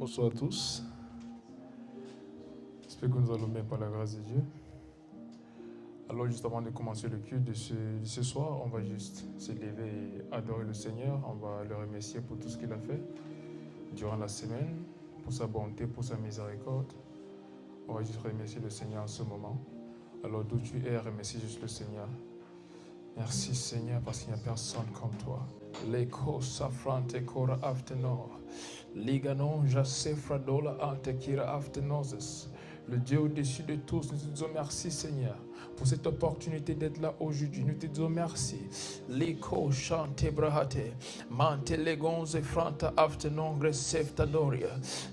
Bonsoir à tous. J'espère que nous allons bien par la grâce de Dieu. Alors juste avant de commencer le culte de ce soir, on va juste se lever et adorer le Seigneur. On va le remercier pour tout ce qu'il a fait durant la semaine, pour sa bonté, pour sa miséricorde. On va juste remercier le Seigneur en ce moment. Alors d'où tu es, remercie juste le Seigneur. Merci Seigneur parce qu'il n'y a personne comme toi. Leko safrante kora aftenor. Liganon jasse fradola ante kira aftenoses. Le Dieu au-dessus de tous, nous te disons merci Seigneur pour cette opportunité d'être là aujourd'hui. Nous te disons merci. Liko chante brahate, mante legonze franta aftenongre seftadoria.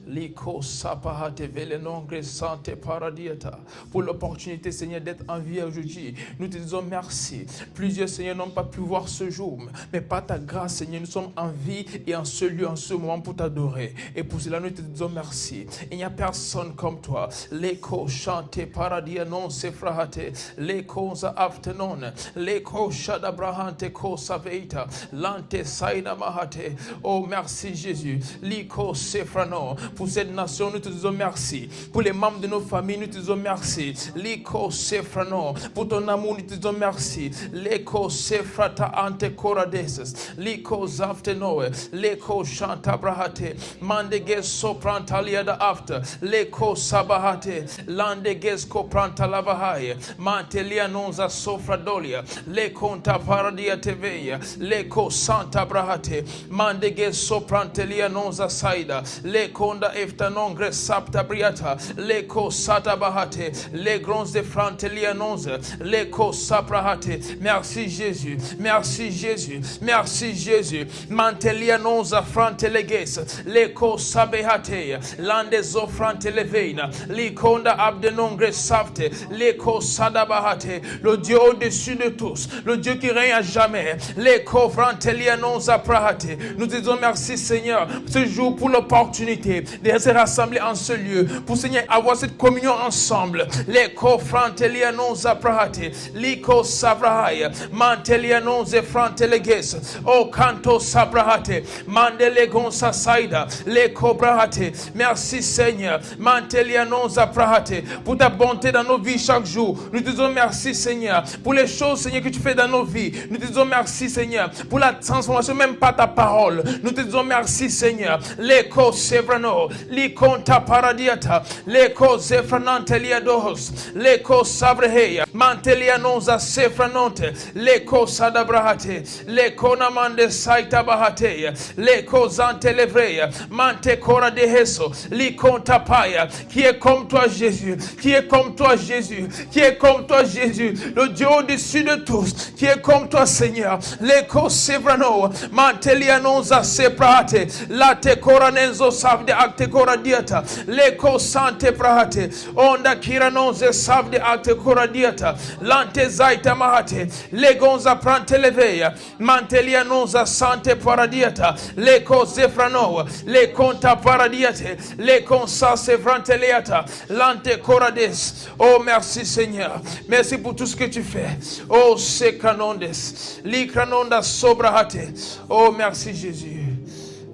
Liko sapahate velenongre sante paradiata. Pour l'opportunité Seigneur d'être en vie aujourd'hui. Nous te disons merci. Plusieurs Seigneur n'ont pas pu voir ce jour, mais par ta grâce Seigneur, nous sommes en vie et en ce lieu, en ce moment pour t'adorer. Et pour cela nous te disons merci. Il n'y a personne comme toi. Leko chante paradia non sefrahate. Leko za afternoon. Leko shadabrahante ko saveita. Lante saina mahate. Oh merci Jésus. Liko sefrano. Pour cette nation nous te disons merci. Pour les membres de nos familles nous te disons merci. Liko sefrano. Pour ton amour nous te disons merci. Leko sefrata ante koradeses. Liko zaftenoe. Leko chanta brahate. Mandege soprantalia da after. Leko sabahate. Landeges kopranta lavahaye. Mantelia nonza sofradolia. Lekonta paradia teveia. Leko santa brahate. Mandeges soprantelia nonza saida. Lekonda eftanongre sapta briata. Leko sata bahate. Legrons de frantelia nonza. Leko saprahate. Merci Jésus. Merci Jésus. Merci Jésus. Mantelia nonza franteleges. Leko sabehate. Landezo franteleveina. Likonda abdenongre safte. Leko sadabahate. Le Dieu au-dessus de tous. Le Dieu qui règne à jamais. Leko frantelia nonza prahate. Nous te disons merci Seigneur ce jour pour l'opportunité de se rassembler en ce lieu. Pour Seigneur avoir cette communion ensemble. Leko frantelia nonza prahate. Liko sabrahaya. Mantelia nonze franteleges. O canto sabrahate. Mandelegon sasaida. Leko brahate. Merci Seigneur. Mantelia nonza prahate. Pour ta bonté dans nos vies chaque jour. Nous te disons merci Seigneur. Pour les choses Seigneur que tu fais dans nos vies. Nous te disons merci Seigneur. Pour la transformation même par ta parole. Nous te disons merci Seigneur. Leko sevrano. Likonta paradiata. Leko zefranante liados. Leko sabreheya. Mantelia nonza sefranante. Leko sadabrahate. Leko namande saita bahateya. Leko zantelevreya. Mante kora deheso. Likonta paya. Qui est comme toi Jésus. Qui est comme toi Jésus. Qui est comme toi Jésus. Le Dieu au-dessus de tous. Qui est comme toi Seigneur. Leko sevrano. Mantelia nonza seprahate. Late koranenzo savde acte koradiata. Leko sante prahate. Onda kiranonze savde acte koradiata. Lante zaita mahate. Legonza pranteleveya. Mantelia nonza sante paradiata. Leko zefrano. Lekonta paradiate. Lekonsa sevranteleata. Lante korades. Oh merci Seigneur. Merci pour tout ce que tu fais. Oh sekanondes. Likranonda sobrahate. Oh merci Jésus.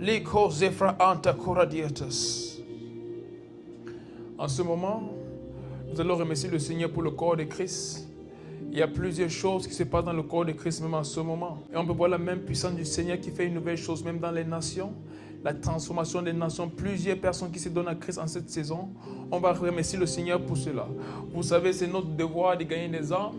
Liko zefra anta koradiatas. En ce moment, nous allons remercier le Seigneur pour le corps de Christ. Il y a plusieurs choses qui se passent dans le corps de Christ même en ce moment. Et on peut voir la même puissance du Seigneur qui fait une nouvelle chose même dans les nations. La transformation des nations, plusieurs personnes qui se donnent à Christ en cette saison. On va remercier le Seigneur pour cela. Vous savez, c'est notre devoir de gagner des âmes,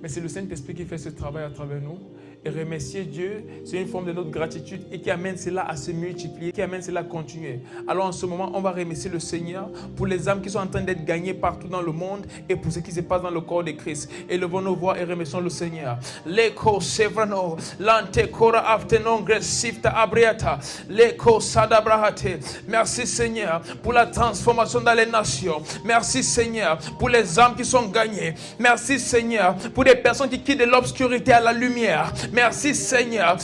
mais c'est le Saint-Esprit qui fait ce travail à travers nous. Et remercier Dieu, c'est une forme de notre gratitude et qui amène cela à se multiplier, qui amène cela à continuer. Alors en ce moment, on va remercier le Seigneur pour les âmes qui sont en train d'être gagnées partout dans le monde et pour ce qui se passe dans le corps de Christ. Élevons nos voix et remercions le Seigneur. Leko sevrano, lante kora aftenongre sifta abriata, leko sadabrahate. Merci Seigneur pour la transformation dans les nations. Merci Seigneur pour les âmes qui sont gagnées. Merci Seigneur pour les personnes qui quittent de l'obscurité à la lumière. Merci Seigneur.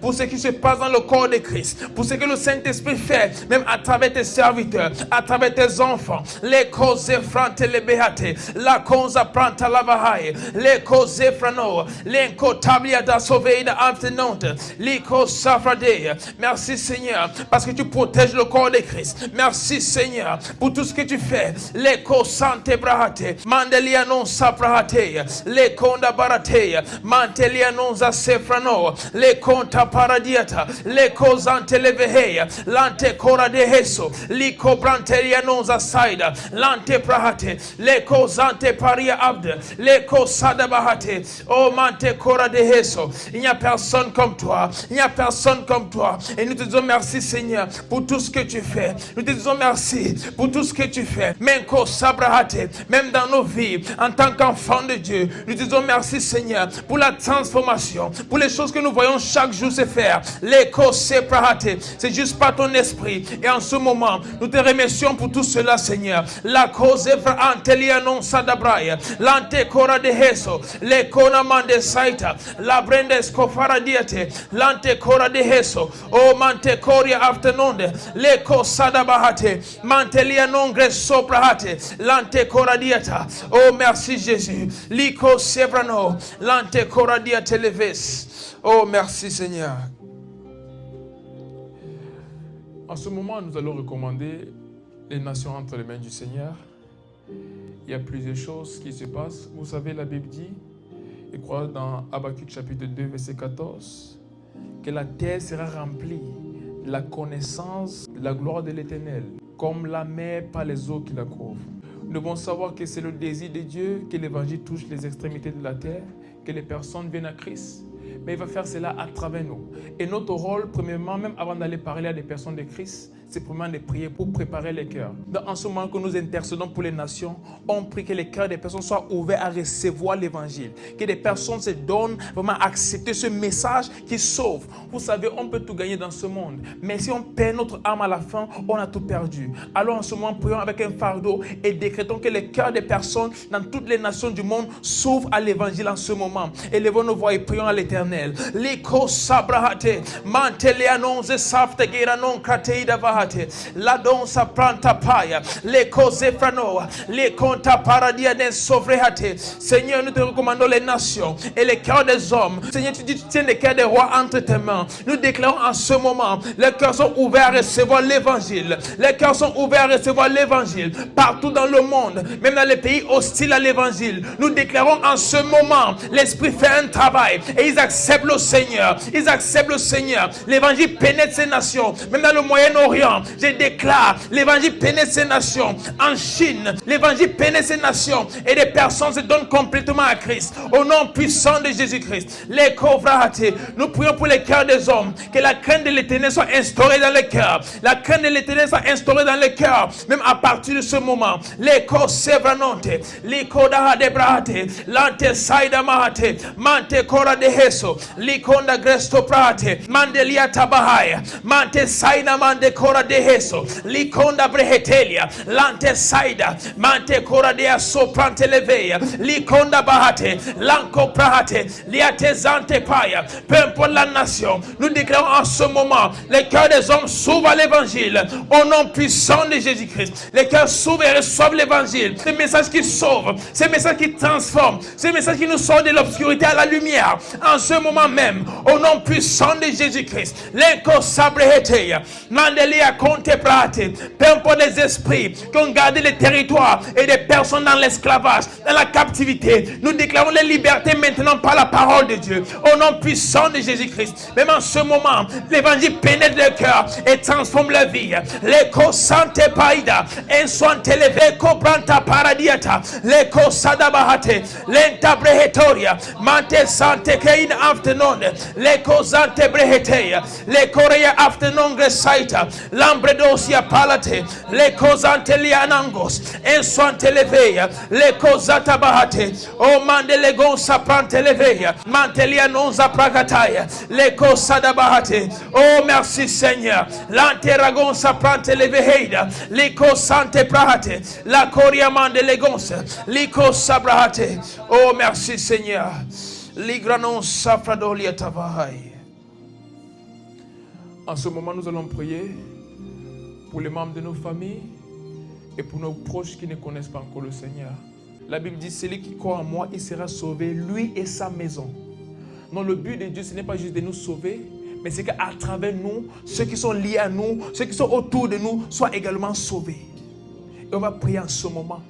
Pour ce qui se passe dans le corps de Christ. Pour ce que le Saint-Esprit fait, même à travers tes serviteurs, à travers tes enfants. Les causes frante les béate. La cause pranta la vahaye. Les causes frano. L'incotablia da sauveida aftenante. L'icos safrade. Merci Seigneur, parce que tu protèges le corps de Christ. Merci Seigneur, pour tout ce que tu fais. Les causes sante brahate. Mandelia non saprahate. Les conda barate. Mantelia non za sefrano. Les conta paradiata. Les causes ante leveheya. Lante cora de heso. Lico brantelia non za saida. Lante prahate. Les causes ante paria abde. Les causes sada bahate. Oh mante cora de heso. Il n'y a personne comme toi. Il n'y a personne comme toi. Et nous te disons merci Seigneur pour tout ce que tu fais. Nous te disons merci pour tout ce que tu fais. Menko sabrahate. Même dans nos vies, en tant qu'enfants de Dieu, nous te disons merci Seigneur pour la transformation, pour les choses que nous voyons chaque jour se faire. L'écho seprahate. C'est juste par ton esprit. Et en ce moment, nous te remercions pour tout cela Seigneur. La cause evra antelia non sadabraya. Lante cora de heso. Le kona mande saita. La brenda scofara diate. Lante cora de heso. O mante coria afternoonde. Le ko sadabahate. Mantelia non gresso prahate. Lante cora diata. Oh merci Jésus. Liko sebrano. Lante cora diate leves. Oh merci Seigneur. En ce moment, nous allons recommander les nations entre les mains du Seigneur. Il y a plusieurs choses qui se passent. Vous savez, la Bible dit, je crois dans Habakkuk chapitre 2, verset 14, que la terre sera remplie de la connaissance de la gloire de l'Éternel, comme la mer par les eaux qui la couvrent. Nous devons savoir que c'est le désir de Dieu que l'Évangile touche les extrémités de la terre, que les personnes viennent à Christ. Mais il va faire cela à travers nous. Et notre rôle, premièrement, même avant d'aller parler à des personnes de Christ, c'est premièrement de prier pour préparer les cœurs. En ce moment que nous intercédons pour les nations, on prie que les cœurs des personnes soient ouverts à recevoir l'évangile. Que des personnes se donnent vraiment à accepter ce message qui sauve. Vous savez, on peut tout gagner dans ce monde. Mais si on perd notre âme à la fin, on a tout perdu. Alors en ce moment, prions avec un fardeau et décrétons que les cœurs des personnes dans toutes les nations du monde s'ouvrent à l'évangile en ce moment. Élevons nos voix et prions à l'Éternel. Liko sabrahate, mantelea non ze safte gira non krateida vahate, la don sa pranta paya, leko zefrano, le conta paradia den sovrehate. Seigneur, nous te recommandons les nations et les cœurs des hommes. Seigneur, tu dis tu tiens les cœurs des rois entre tes mains. Nous déclarons en ce moment, les cœurs sont ouverts à recevoir l'évangile. Les cœurs sont ouverts à recevoir l'évangile partout dans le monde, même dans les pays hostiles à l'évangile. Nous déclarons en ce moment, l'Esprit fait un travail et ils acceptent le Seigneur. Ils acceptent le Seigneur. L'évangile pénètre ces nations. Même dans le Moyen-Orient, je déclare, l'évangile pénètre ces nations. En Chine, l'évangile pénètre ces nations. Et des personnes se donnent complètement à Christ. Au nom puissant de Jésus-Christ. Les covrahate. Nous prions pour les cœurs des hommes. Que la crainte de l'Éternel soit instaurée dans les cœurs. La crainte de l'Éternel soit instaurée dans les cœurs. Même à partir de ce moment. Les co-sevranonte. Les codaha de brahate. Lante saida mahate. Mante cora de heso. Likonda gresto prate, mandelia tabahaya, mante saina mande cora de heso, likonda brehetelia, lante saida, mante cora de aso prante leveia, likonda bahate, lanko prate, liate zante paya. Peu importe la nation, nous déclarons en ce moment, les cœurs des hommes s'ouvrent à l'évangile, au nom puissant de Jésus-Christ. Les cœurs s'ouvrent et reçoivent l'évangile. Ce message qui sauve, ce message qui transforme, ce message qui nous sort de l'obscurité à la lumière. En ce moment même, au nom puissant de Jésus-Christ, l'enco sabreheteya, mandelia conte prate, peu importe les esprits qui ont gardé les territoires et des personnes dans l'esclavage, dans la captivité, nous déclarons les libertés maintenant par la parole de Dieu, au nom puissant de Jésus-Christ. Même en ce moment, l'évangile pénètre le cœur et transforme la vie. L'eco sante paida, en soante leve, cobranta paradiata, l'eco sadabahate, lenta brehetoria, mante sante kein afternoon, l'eco sante breheteia, l'eco rea afternoon gresaita, lambredosia palate, l'eco sante lianangos, en soante leveia, l'eco zata bahate, o mande legon saprante leveia, mantelia non zapragataya, l'eco sadabahate. Oh merci Seigneur, l'anteragon saprante leveheida, l'eco sante prahate, la coria mande legonse, l'eco sabrahate. Oh merci Seigneur. Ligranon safradolia tavahai. En ce moment, nous allons prier pour les membres de nos familles et pour nos proches qui ne connaissent pas encore le Seigneur. La Bible dit, celui qui croit en moi, il sera sauvé, lui et sa maison. Non, le but de Dieu, ce n'est pas juste de nous sauver, mais c'est qu'à travers nous, ceux qui sont liés à nous, ceux qui sont autour de nous, soient également sauvés. Et on va prier en ce moment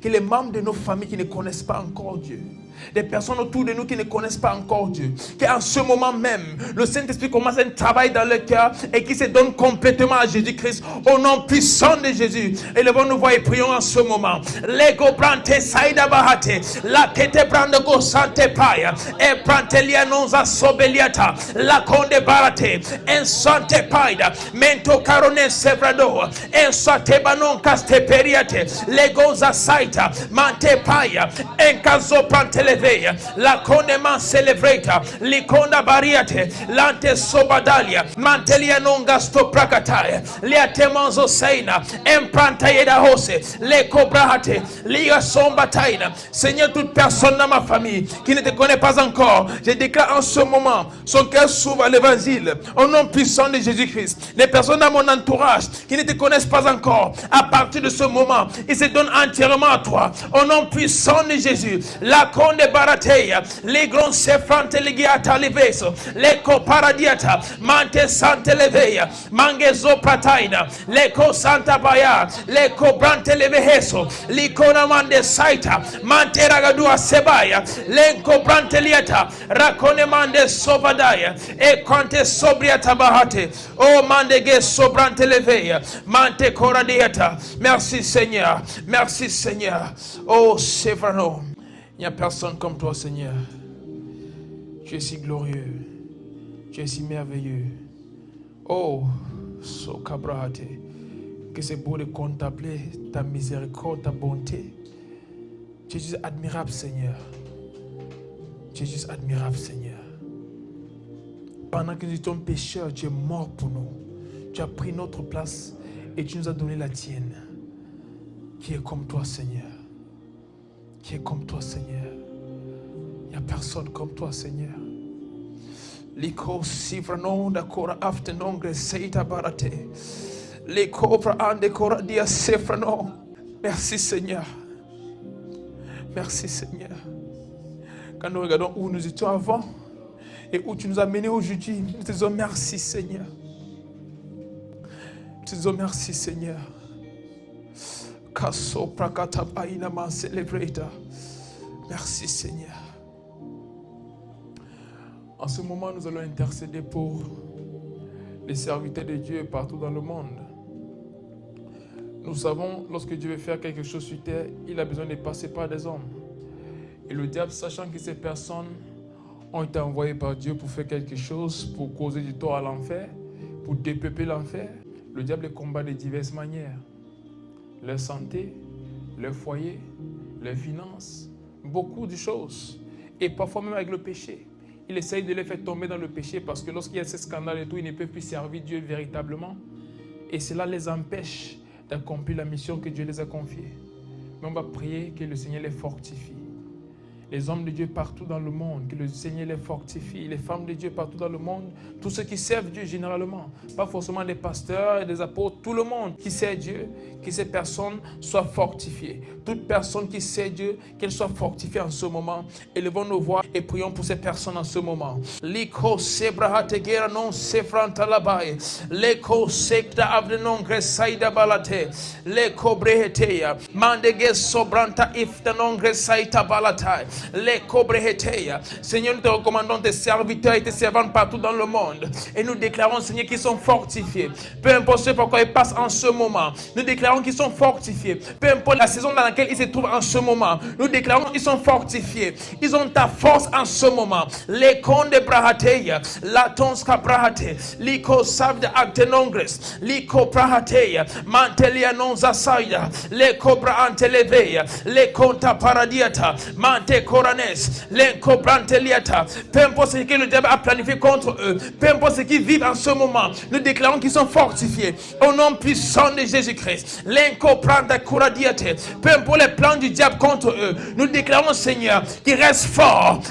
que les membres de nos familles qui ne connaissent pas encore Dieu, des personnes autour de nous qui ne connaissent pas encore Dieu, qu'en ce moment même, le Saint-Esprit commence un travail dans leur cœur et qui se donne complètement à Jésus-Christ au nom puissant de Jésus. Élevons-nous voix et prions en ce moment. Lego brante saïda bahate, la kete brande go sante paya, e brante lianonza sobeliata, la konde barate, en sante paida, mento carone sevrado, en sate banon caste periate, legoza saita, mante paya, en caso prante la condeman celebrata, liconda bariate, lante sobadalia, mantelia non gasto prakataya, lia temanzo seina, empranta yeda hose, le cobrate, lia sombataina. Seigneur, toute personne dans ma famille qui ne te connaît pas encore, je déclare en ce moment son cœur s'ouvre à l'évangile, au nom puissant de Jésus-Christ. Les personnes dans mon entourage qui ne te connaissent pas encore, à partir de ce moment, ils se donnent entièrement à toi, au nom puissant de Jésus. La de barateia, les grands sefrante legiata leveso, le coparadiata, mante sante leveia, mangezo prataina, le co santa baya, le cobrante leveheso, licona mande saita, mante ragadua sebaya, le cobrante liata, racone mande sobadaya, e quante sobriata bahate, oh mandege sobrante leveia, mante coradiata. Merci Seigneur, merci Seigneur, oh Sévrano. Il n'y a personne comme toi, Seigneur. Tu es si glorieux. Tu es si merveilleux. Oh, Sokabrahate, que c'est beau de contempler ta miséricorde, ta bonté. Tu es juste admirable, Seigneur. Tu es juste admirable, Seigneur. Pendant que nous étions pécheurs, tu es mort pour nous. Tu as pris notre place et tu nous as donné la tienne. Qui est comme toi, Seigneur. Qui est comme toi, Seigneur. Il n'y a personne comme toi, Seigneur. Liko sivranon da kora afternon greseita barate. Liko ande kora dia sefranon. Merci, Seigneur. Merci, Seigneur. Quand nous regardons où nous étions avant et où tu nous as menés aujourd'hui, nous te disons merci, Seigneur. Nous te disons merci, Seigneur. Merci Seigneur. En ce moment, nous allons intercéder pour les serviteurs de Dieu partout dans le monde. Nous savons, lorsque Dieu veut faire quelque chose sur terre, il a besoin de passer par des hommes. Et le diable, sachant que ces personnes ont été envoyées par Dieu pour faire quelque chose, pour causer du tort à l'enfer, pour dépeupler l'enfer, le diable les combat de diverses manières. Leur santé, leur foyer, leurs finances, beaucoup de choses. Et parfois même avec le péché. Il essaye de les faire tomber dans le péché parce que lorsqu'il y a ces scandales et tout, ils ne peuvent plus servir Dieu véritablement. Et cela les empêche d'accomplir la mission que Dieu les a confiée. Mais on va prier que le Seigneur les fortifie. Les hommes de Dieu partout dans le monde, que le Seigneur les fortifie. Les femmes de Dieu partout dans le monde, tous ceux qui servent Dieu généralement, pas forcément des pasteurs et des apôtres, tout le monde qui sert Dieu, que ces personnes soient fortifiées. Toute personne qui sert Dieu, qu'elle soit fortifiée en ce moment. Élevons nos voix et prions pour ces personnes en ce moment. Liko sebrahate gera non sefranta labai. Leko sekta avdenon gresaida balate. Leko breheteya. Mandege sobranta iftanon gresaita balatai. Seigneur, nous te recommandons tes serviteurs et tes servantes partout dans le monde. Et nous déclarons, Seigneur, qu'ils sont fortifiés. Peu importe ce par quoi ils passent en ce moment. Nous déclarons qu'ils sont fortifiés. Peu importe la saison dans laquelle ils se trouvent en ce moment. Nous déclarons qu'ils sont fortifiés. Ils ont ta force en ce moment. Les condes brahateya. La tonska brahate. Liko savde actenongres. Liko brahateya. Mantelia non zasaida. Les cobra anteleveya. Les conta paradiata. Mante Coranes, l'Incobranteliata. Peu importe ce que le diable a planifié contre eux, peu importe ce qu'ils vivent en ce moment, nous déclarons qu'ils sont fortifiés au nom puissant de Jésus-Christ. L'Incobranta Curadiate. Peu importe les plans du diable contre eux, nous déclarons, Seigneur, qu'ils restent forts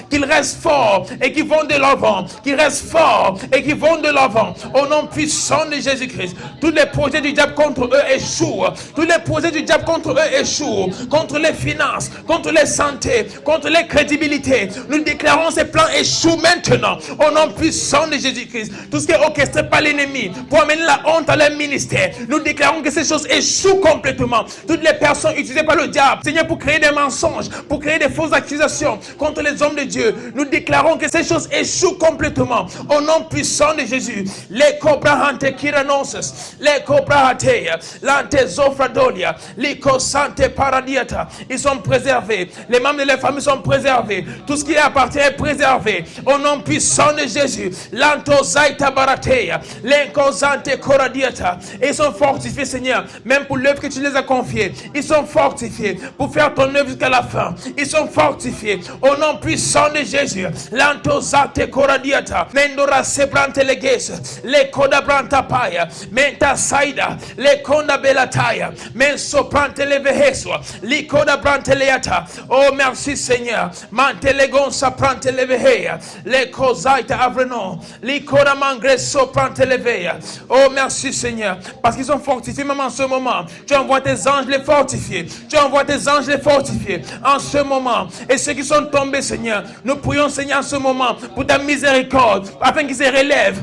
et qu'ils vont de l'avant, qu'ils restent forts et qu'ils vont de l'avant au nom puissant de Jésus-Christ. Tous les projets du diable contre eux échouent. Tous les projets du diable contre eux échouent. Contre les finances, contre les santé, contre les crédibilités. Nous déclarons ces plans échouent maintenant au nom puissant de Jésus-Christ. Tout ce qui est orchestré par l'ennemi pour amener la honte à leur ministère, nous déclarons que ces choses échouent complètement. Toutes les personnes utilisées par le diable, Seigneur, pour créer des mensonges, pour créer des fausses accusations contre les hommes de Dieu, nous déclarons que ces choses échouent complètement au nom puissant de Jésus. Les cobrahante kiranosis, les cobrahateya, l'antezofradolia, les cosante paradiata, ils sont préservés. Les membres de leur famille sont préservés. Tout ce qui leur appartient est préservé au nom puissant de Jésus. L'antozaita barateya, l'incosante coradiata, et ils sont fortifiés, Seigneur, même pour l'œuvre que tu les as confiée. Ils sont fortifiés pour faire ton œuvre jusqu'à la fin. Ils sont fortifiés au nom puissant de Jésus. L'antozate coradiata, mendora sebrante leges, les codabranta paya, menta saida, les conda belataya, men soprante leveheswa, li codabrante leata. Oh merci Seigneur. Mantelegon saprante leveheya, les cosaita avrenon, li coda mangre soprante leveya. Oh merci Seigneur, parce qu'ils sont fortifiés même en ce moment. Tu envoies tes anges les fortifier. Tu envoies tes anges les fortifier en ce moment. Et ceux qui sont tombés, Seigneur, nous prions, Seigneur, en ce moment pour ta miséricorde, afin qu'ils se relèvent,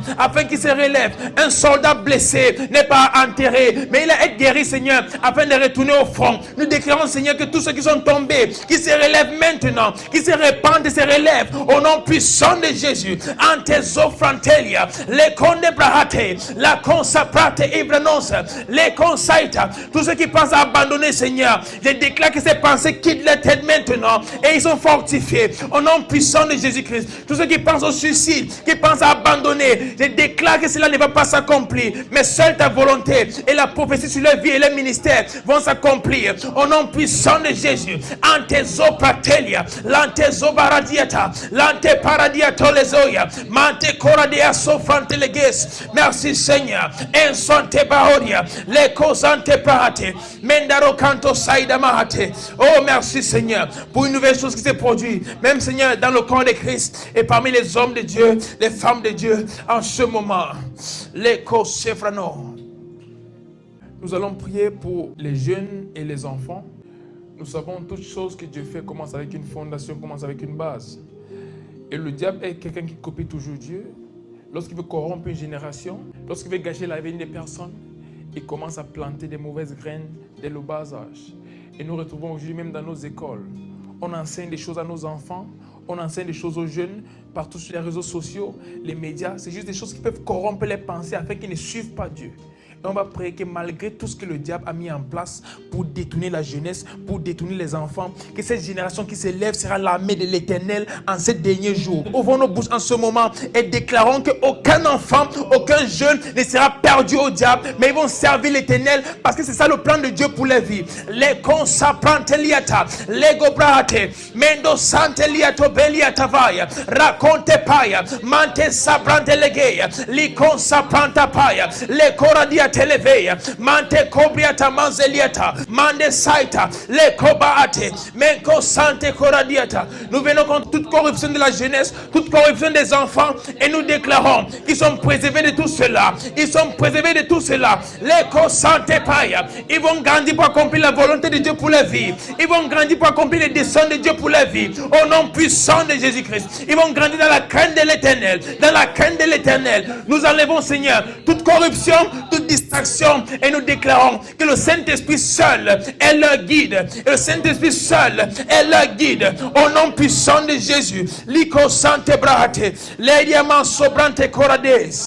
Un soldat blessé n'est pas enterré, mais il a été guéri, Seigneur, afin de retourner au front. Nous déclarons, Seigneur, que tous ceux qui sont tombés, qui se relèvent maintenant, qui se répandent et se relèvent au nom puissant de Jésus. Antezofrantelia, les conde brahate, la consaprate ibranos, les consaita, tous ceux qui pensent à abandonner, Seigneur, je déclare que ces pensées quittent leur tête maintenant et ils sont fortifiés au nom puissant de Jésus-Christ. Tous ceux qui pensent au suicide, qui pensent à abandonner, je déclare que cela ne va pas s'accomplir, mais seule ta volonté et la prophétie sur leur vie et leur ministère vont s'accomplir au nom puissant de Jésus. Antezopatelia, l'antezobaradiata, l'anteparadiatolezoya, mantecoradia sofranteleges. Merci Seigneur. Ensonte bahoria, les cosante parate, mendaro canto saïda mahate. Oh merci Seigneur pour une nouvelle chose qui s'est produite, même Seigneur dans le corps de Christ et parmi les hommes de Dieu, les femmes de Dieu en ce moment. Les cosefrano. Nous allons prier pour les jeunes et les enfants. Nous savons toute chose que Dieu fait commence avec une fondation, commence avec une base. Et le diable est quelqu'un qui copie toujours Dieu. Lorsqu'il veut corrompre une génération, lorsqu'il veut gâcher l'avenir des personnes, il commence à planter des mauvaises graines dès le bas âge. Et nous retrouvons aujourd'hui même dans nos écoles. On enseigne des choses à nos enfants, on enseigne des choses aux jeunes, partout sur les réseaux sociaux, les médias. C'est juste des choses qui peuvent corrompre les pensées afin qu'ils ne suivent pas Dieu. Et on va prier que malgré tout ce que le diable a mis en place pour détourner la jeunesse, pour détourner les enfants, que cette génération qui s'élève sera l'armée de l'Éternel en ces derniers jours. Ouvrons nos bouches en ce moment et déclarons qu'aucun enfant, aucun jeune ne sera perdu au diable, mais ils vont servir l'Éternel parce que c'est ça le plan de Dieu pour les vies. Les consapranteliata, les gobrate, mendo santeliato beliata vaya, raconte paya, mante sabrantelegeia, li consapranta paya, les coradia televeya, mante cobriata manzeliata, mande saita, le cobaate, menko sante coradiata. Nous venons contre toute corruption de la jeunesse, toute corruption des enfants, et nous déclarons qu'ils sont préservés de tout cela. Ils sont préservés de tout cela. Les co-sante païa, ils vont grandir pour accomplir la volonté de Dieu pour leur vie. Ils vont grandir pour accomplir les desseins de Dieu pour leur vie. Au nom puissant de Jésus-Christ, ils vont grandir dans la crainte de l'Éternel. Dans la crainte de l'Éternel, nous enlevons, Seigneur, toute corruption, toute distraction, et nous déclarons que le Saint-Esprit seul est leur guide. Et le Saint-Esprit seul est leur guide. Au nom puissant de Jésus, Liko Sante Brahate, les diamants sobrantes corades.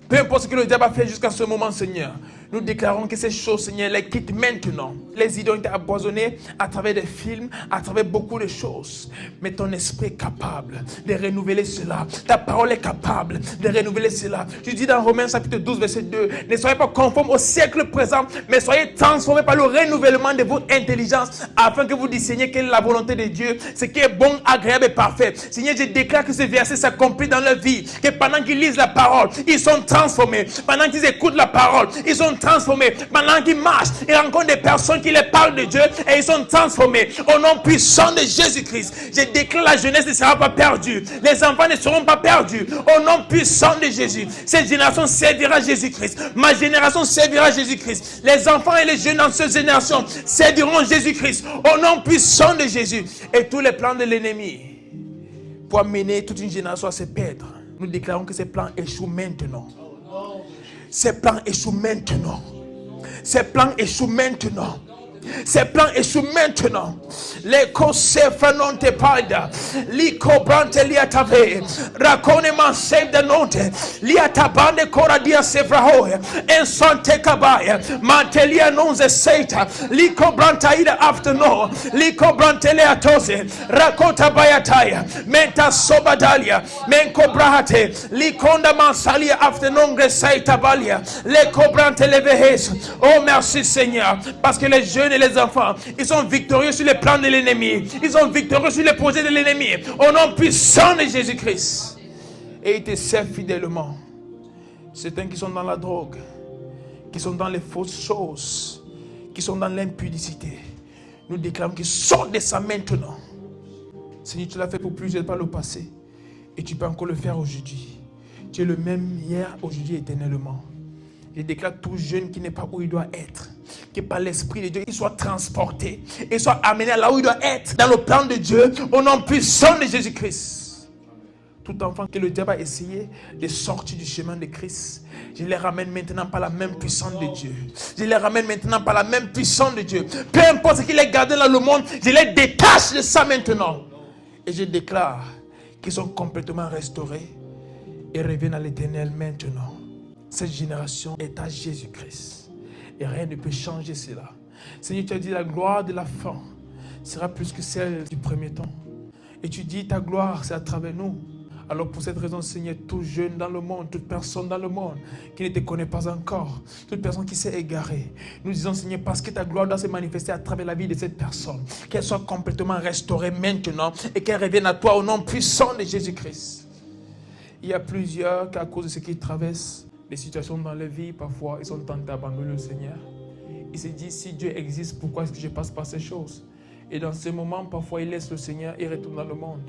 Peu importe ce que le diable a fait jusqu'à ce moment, Seigneur, Nous déclarons que ces choses, Seigneur, les quittent maintenant. Les idées ont été abandonnées à travers des films, à travers beaucoup de choses. Mais ton esprit est capable de renouveler cela. Ta parole est capable de renouveler cela. Tu dis dans Romains chapitre 12, verset 2, ne soyez pas conformes au siècle présent, mais soyez transformés par le renouvellement de votre intelligence, afin que vous discerniez quelle est la volonté de Dieu, ce qui est bon, agréable et parfait. Seigneur, je déclare que ce verset s'accomplit dans leur vie, que pendant qu'ils lisent la parole, ils sont transformés. Pendant qu'ils écoutent la parole, ils sont transformés. Pendant qu'ils marchent, ils rencontrent des personnes qui les parlent de Dieu et ils sont transformés. Au nom puissant de Jésus-Christ, je déclare la jeunesse ne sera pas perdue. Les enfants ne seront pas perdus. Au nom puissant de Jésus, cette génération servira Jésus-Christ. Ma génération servira Jésus-Christ. Les enfants et les jeunes dans cette génération serviront Jésus-Christ. Au nom puissant de Jésus. Et tous les plans de l'ennemi pour amener toute une génération à se perdre, nous déclarons que ces plans échouent maintenant. Ces plans échouent maintenant. Ces plans échouent maintenant. Ces plans échouent maintenant. Les conseils non te paida. Liko brante liatave. Rakone mansef de nonte. Liatabande koradia sevrahoe. Ensante kabaya. Mantelia nonze seita. Liko brantaida afterno. Liko brante leatose. Rakota bayataya. Menta sobadalia. Menko brahate. Likonda mansalia afternon gresaita balia. Leko brante levehes. Oh merci Seigneur. Parce que les jeunes et les enfants, ils sont victorieux sur les plans de l'ennemi. Ils sont victorieux sur les projets de l'ennemi. Au nom puissant de Jésus-Christ. Et ils te servent fidèlement. Certains qui sont dans la drogue, qui sont dans les fausses choses, qui sont dans l'impudicité, nous déclarons qu'ils sortent de ça maintenant. Seigneur, tu l'as fait pour plusieurs par le passé. Et tu peux encore le faire aujourd'hui. Tu es le même hier, aujourd'hui, éternellement. Je déclare tout jeune qui n'est pas où il doit être, que par l'Esprit de Dieu, il soit transporté et soit amené là où il doit être, dans le plan de Dieu, au nom puissant de Jésus-Christ. Tout enfant que le diable a essayé de sortir du chemin de Christ, je les ramène maintenant par la même puissance de Dieu. Je les ramène maintenant par la même puissance de Dieu. Peu importe ce qu'il est gardé dans le monde, je les détache de ça maintenant. Et je déclare qu'ils sont complètement restaurés et reviennent à l'Éternel maintenant. Cette génération est à Jésus-Christ. Et rien ne peut changer cela. Seigneur, tu as dit la gloire de la fin sera plus que celle du premier temps. Et tu dis ta gloire, c'est à travers nous. Alors pour cette raison, Seigneur, tout jeune dans le monde, toute personne dans le monde qui ne te connaît pas encore, toute personne qui s'est égarée, nous disons, Seigneur, parce que ta gloire doit se manifester à travers la vie de cette personne, qu'elle soit complètement restaurée maintenant et qu'elle revienne à toi au nom puissant de Jésus-Christ. Il y a plusieurs qui, à cause de ce qu'ils traversent, des situations dans leur vie, parfois, ils sont tentés d'abandonner le Seigneur. Ils se disent, si Dieu existe, pourquoi est-ce que je passe par ces choses? Et dans ces moments, parfois, ils laissent le Seigneur et retournent dans le monde.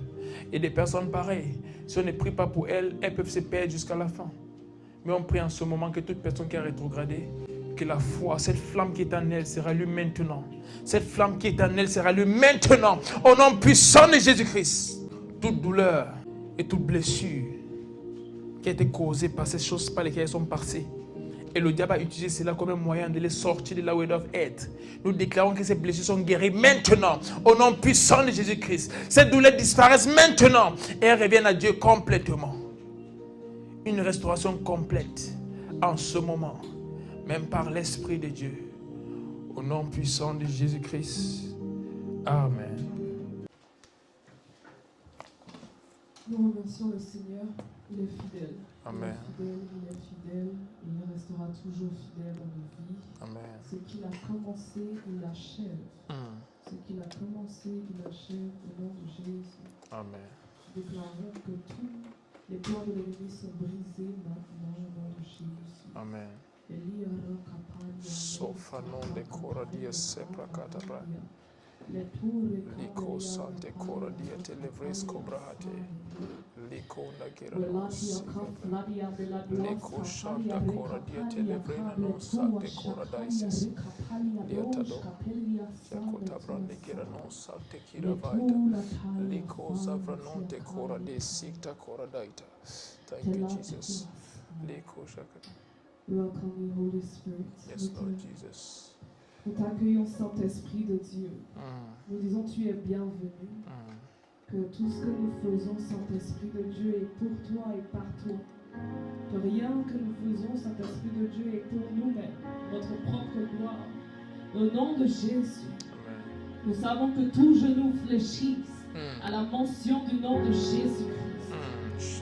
Et des personnes pareilles, si on ne prie pas pour elles, elles peuvent se perdre jusqu'à la fin. Mais on prie en ce moment que toute personne qui a rétrogradé, que la foi, cette flamme qui est en elle, se rallume maintenant. Cette flamme qui est en elle se rallume maintenant. Au nom puissant de Jésus-Christ. Toute douleur et toute blessure qui a été causée par ces choses par lesquelles elles sont passées. Et le diable a utilisé cela comme un moyen de les sortir de là où elles doivent être. Nous déclarons que ces blessures sont guéries maintenant, au nom puissant de Jésus-Christ. Ces douleurs disparaissent maintenant et elles reviennent à Dieu complètement. Une restauration complète en ce moment, même par l'Esprit de Dieu. Au nom puissant de Jésus-Christ. Amen. Nous remercions le Seigneur, il est fidèle. Amen. Il est fidèle, et il restera toujours fidèle dans nos vies. Amen. Ce qu'il a commencé, il l'achève. Ce qu'il a commencé, il l'achève au nom de Jésus. Amen. Déclarons que tous les plans de l'ennemi sont brisés maintenant au nom de Jésus. Amen. Sofanon de Coradia Seprakatapra. Liko Sante Coradia Televres Cobrahate. Liko Nageranos. Liko Shanta Coradia Televrenanos Sante Coradaises. Liatado. Jacotabrande Geranos Sante Kiravaida. Liko Zavranonte Corade Sikta Coradaita. Thank you, Jesus. Liko Shakata. Welcome you, Holy Spirit. Yes, Lord Jesus. Nous t'accueillons, Saint-Esprit de Dieu. Nous disons, tu es bienvenu. Que tout ce que nous faisons, Saint-Esprit de Dieu, est pour toi et par toi. Que rien que nous faisons, Saint-Esprit de Dieu, est pour nous-mêmes, notre propre gloire. Au nom de Jésus, nous savons que tout genou fléchisse à la mention du nom de Jésus-Christ.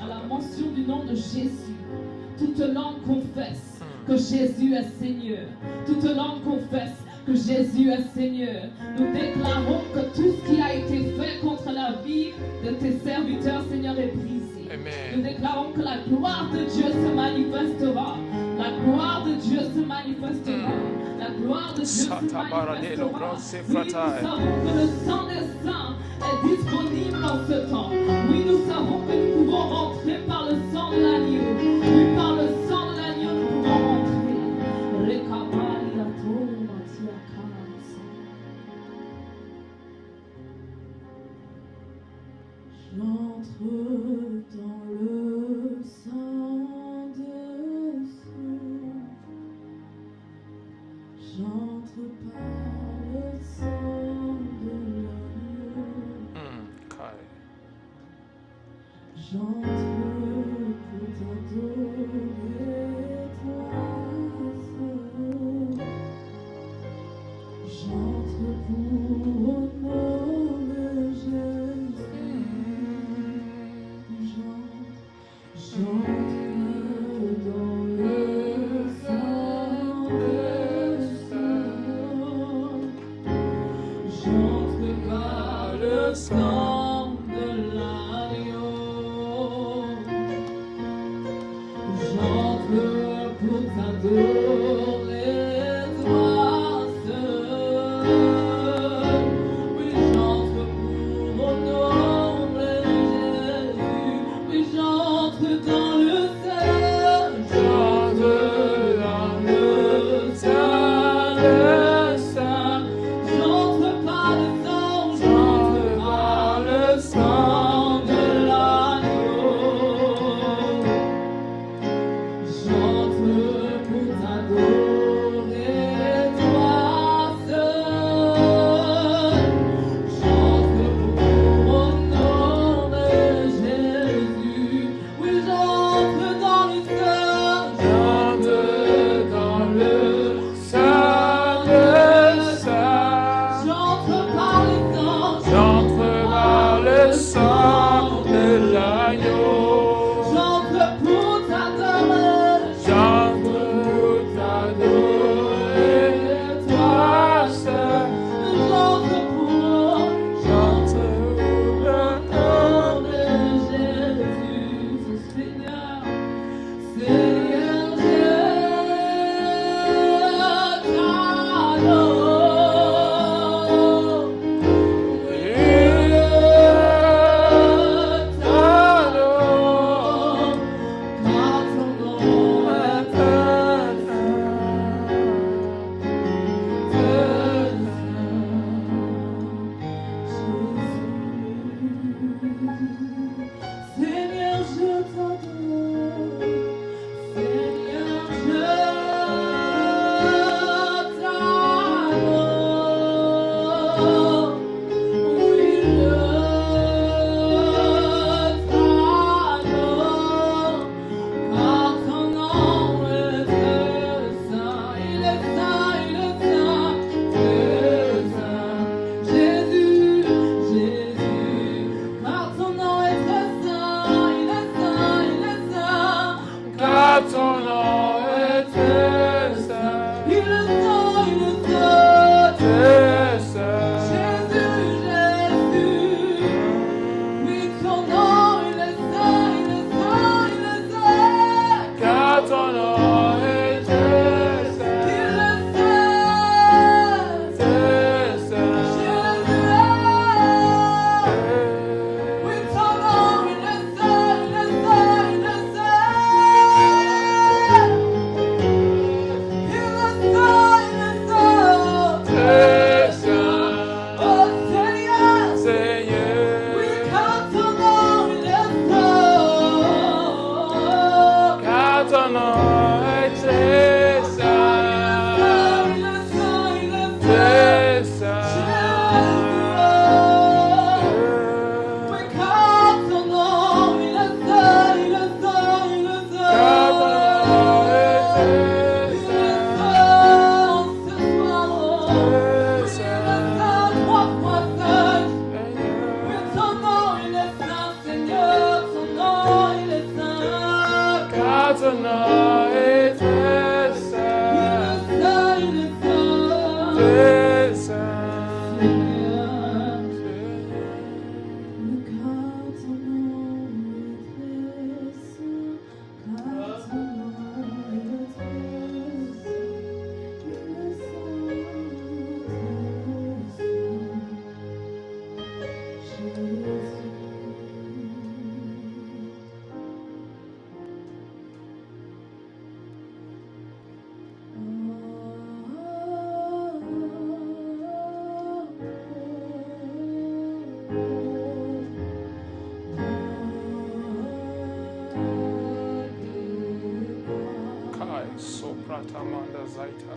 À la mention du nom de Jésus, toute langue confesse que Jésus est Seigneur. Toute langue confesse que Jésus est Seigneur. Nous déclarons que tout ce qui a été fait contre la vie de tes serviteurs, Seigneur, est brisé. Amen. Nous déclarons que la gloire de Dieu se manifestera. La gloire de Dieu se manifestera. La gloire de Dieu se manifestera. Oui, nous savons que le sang des saints est disponible en ce temps. Oui, nous savons que nous pouvons rentrer par le sang de l'agneau. Oui, par le sang de l'agneau, nous pouvons rentrer. J'entre dans le sang de Dieu. J'entre par le sang de l'agneau. J'entre pour t'adorer, toi seul. J'entre pour honorer Jésus. J'entre dans le sang de Dieu. J'entre par le sang de l'agneau. J'entre pour t'adorer, toi seul. Oui, j'entre pour honorer Jésus. Oui, j'entre dans le Saint. J'entre dans le Saint, le Saint. J'entre par le sang, j'entre par le sang de l'agneau. J'entre pour t'adorer, toi seul. J'entre pour honorer Jésus. Oui, j'entre dans le Saint. J'entre dans le Saint, le Saint. J'entre par le sang. J'entre par le sang de l'agneau. J'entre pour t'adorer. J'entre pour t'adorer, toi seul. J'entre pour honorer Jésus, Seigneur. Seigneur, je t'adore. Adonai, t'es saint, t'es saint, Kai sopratamanda zaita.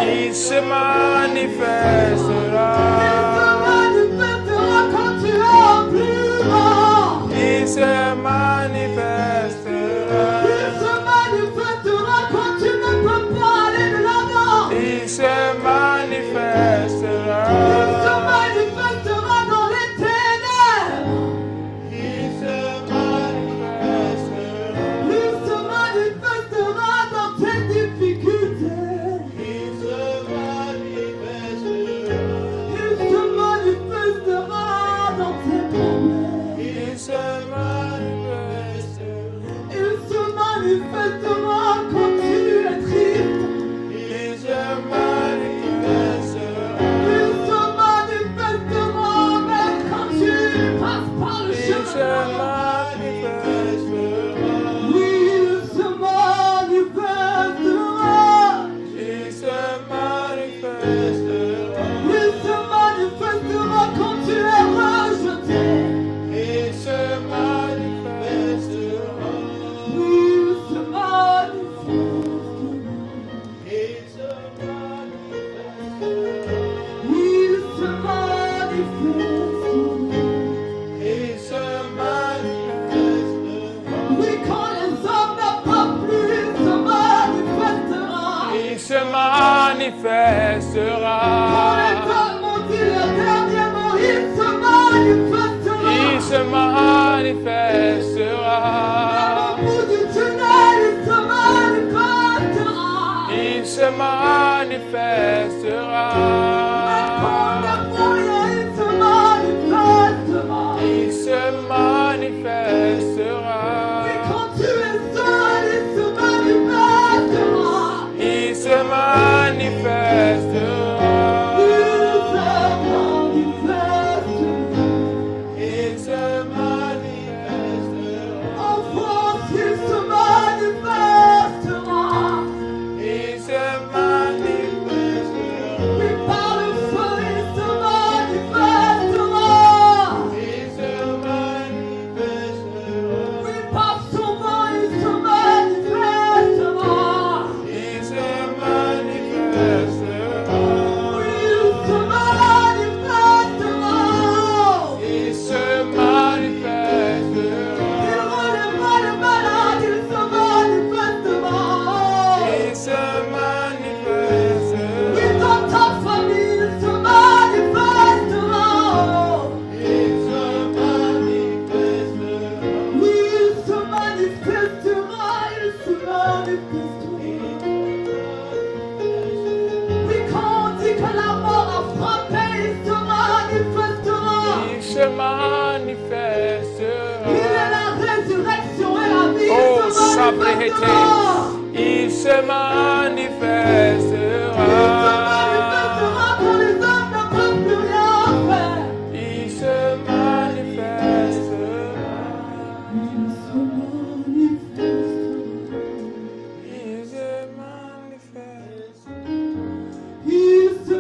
Il se manifestera. Quand tu es en plus grand. Il se manifestera. Il se manifestera quand tu ne peux pas aller de l'avant. Il se manifestera. Il se manifestera dans les ténèbres. Il se manifestera. Il se manifestera dans tes difficultés. Il se manifestera. Il se manifestera. Il se manifestera. Il se manifestera. Il se manifestera. Il se manifestera. Il se manifestera. En France, il se manifestera. Il se manifestera. Oui, par le feu, il se manifestera. Il se manifestera. Oui, par son vent, il se manifestera. Il se manifestera. Oui, il se manifestera. Il se manifestera. Il relèvera les malades, il se manifestera. Il se manifestera. Oui, dans ta famille, il se manifestera. Il se manifestera. Oui, il se manifestera. Il se manifestera. Oui, quand on dit que la mort a frappé, il se manifestera. Il se manifestera. Il est la résurrection et la vie. Oh, il se manifestera. Il se manifestera. Il se manifestera quand les hommes ne peuvent plus rien faire. Il se manifestera. Il se manifestera. Il se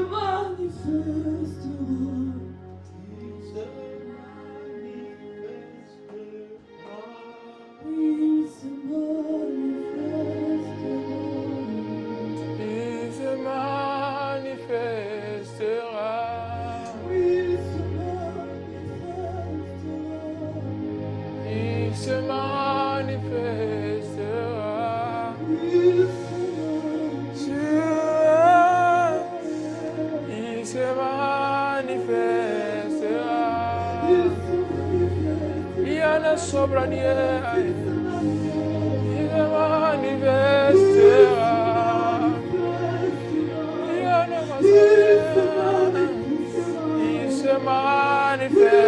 manifestera. Il se manifestera. Il se manifestera. Il se manifestera. Il y en a sobranier. Il se manifestera. Il y en a il se manifestera.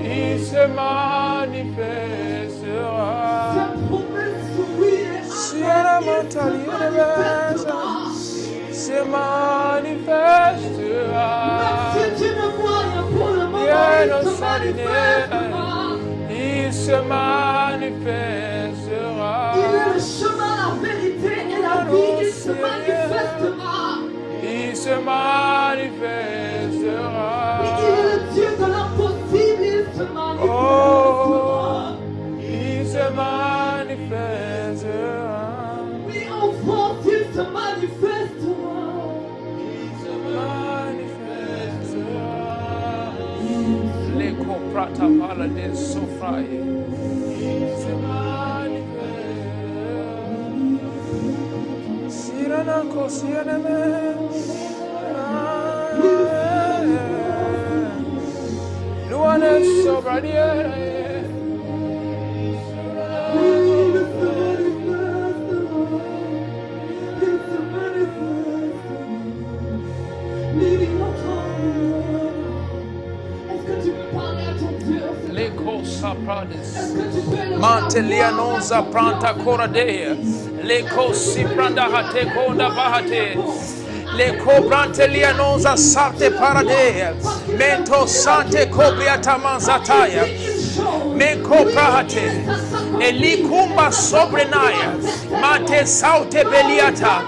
Il se manifestera. Si la montagne se manifestera. Il se manifestera. Il est le chemin, la vérité et la vie. Il se manifestera. Il se manifestera. Il est le Dieu de l'impossible. Il se manifestera. Oh, il se manifestera. Oui, en France, il se manifestera. Il se manifestera. Les coprata parla del sofrae. Il se manifestera. Siranako sianeme. Luane sobraniere. Mantelia non sa pranta coradea. Le cosi pranda hate conda bahate. Le cobrantelia non sa sarte paradea. Mento sante cobriata manzataya. Me coprahate. Elikumba sobrenaya. Mante saute beliata.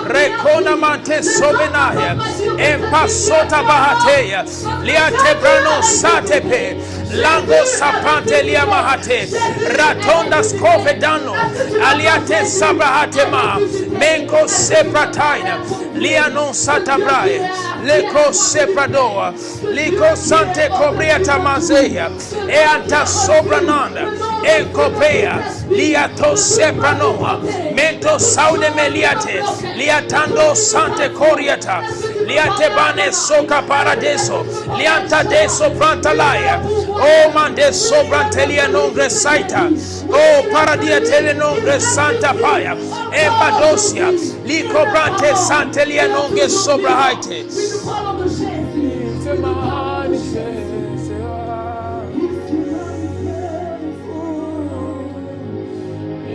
Recona mante sobenaya. Empasota bahateya. Liate brano satepe. Lango sapante lia mahate. Ratonda scovedano. Aliate sabrahatema. Menko seprataina. Lianon satabrae. Leko sepradoa. Liko sante cobriata mazeia. E anta sobrananda. Encopea. Liato sepranoa. Mento saude meliate. Liatando sante coriata. Liate bane soca paradeso. Lianta deso prantalaya. Oh mande sobrantelia nongre saita. Oh paradia tele nongre santa paya. Embadosia. Lico brante santelia nongre sobra haite.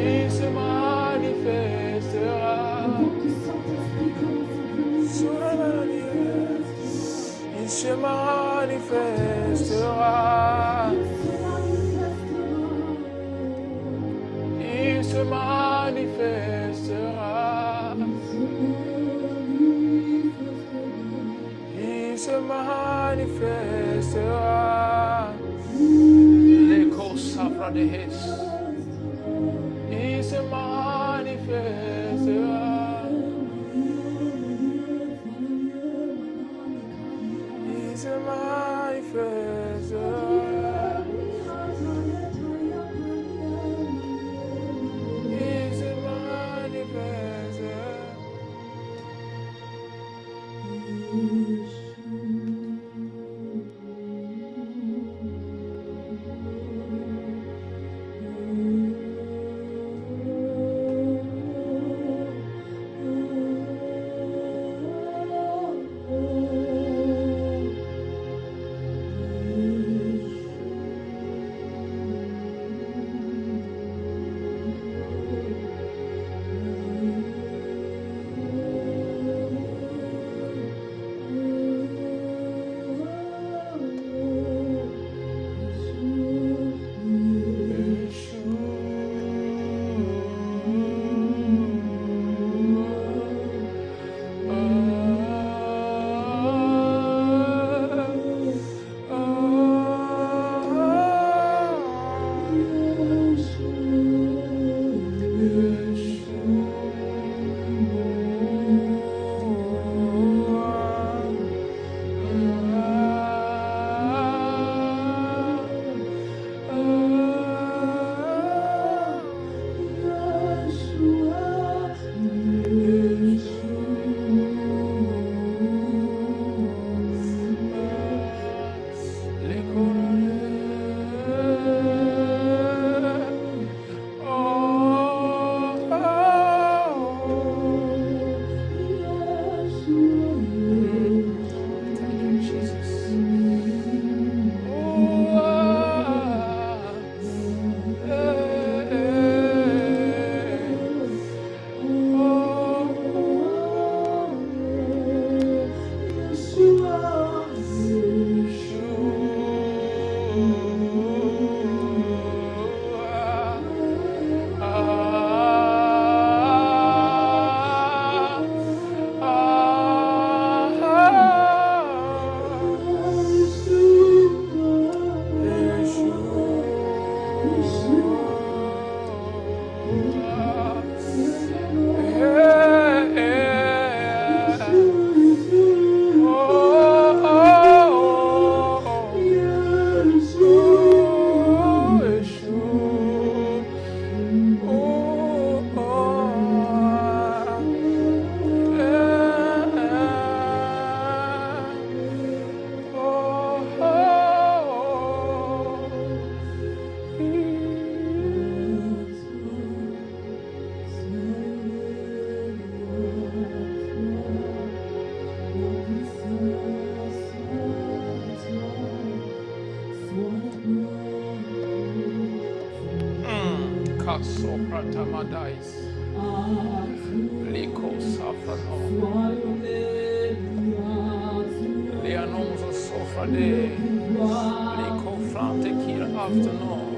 Il se manifestera. Il se manifestera. Il se manifestera. L'écho s'offre de his. Il se manifestera. Il se manifestera. Sopratamadais. Liko Safrano. Leanonzo Sofrade. Liko Frante Kira Afternoon.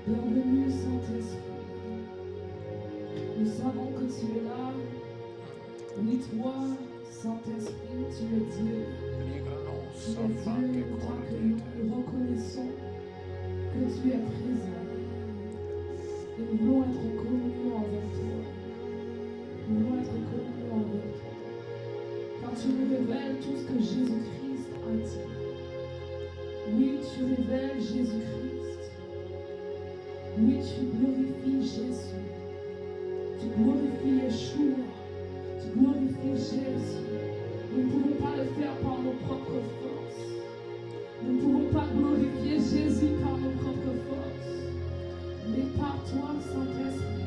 Bienvenue Saint-Esprit. Nous savons que tu es là. Oui, toi, Saint-Esprit, tu es Dieu. Tu es Dieu, nous t'accueillons, nous reconnaissons que tu es présent. Et nous voulons être en communion avec toi. Nous voulons être en communion avec toi. Car tu nous révèles tout ce que Jésus-Christ a dit. Oui, tu révèles Jésus-Christ. Oui, tu glorifies Jésus. Tu glorifies Yeshua. Tu glorifies Jésus. Nous ne pouvons pas le faire par nos propres forces. Nous ne pouvons pas glorifier Jésus par nos propres forces. Mais par toi, Saint-Esprit,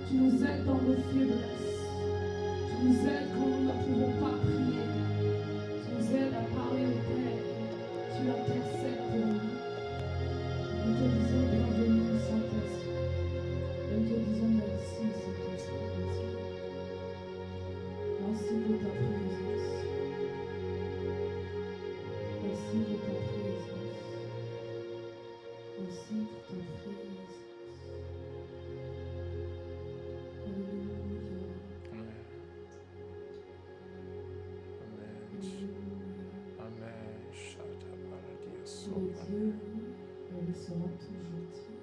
tu nous aides dans nos faiblesses. Tu nous aides quand nous ne pouvons pas prier. Tu nous aides à parler au Père. Tu intercèdes pour nous. Nous te disons bienvenue, Saint-Esprit. Et nous te disons merci, Saint-Esprit. Merci pour ta présence. Merci pour ta présence. Merci pour ta présence. Alléluia. Amen. Amen. Shata paradia Le sopa. Dieu, elle sera toujours Dieu.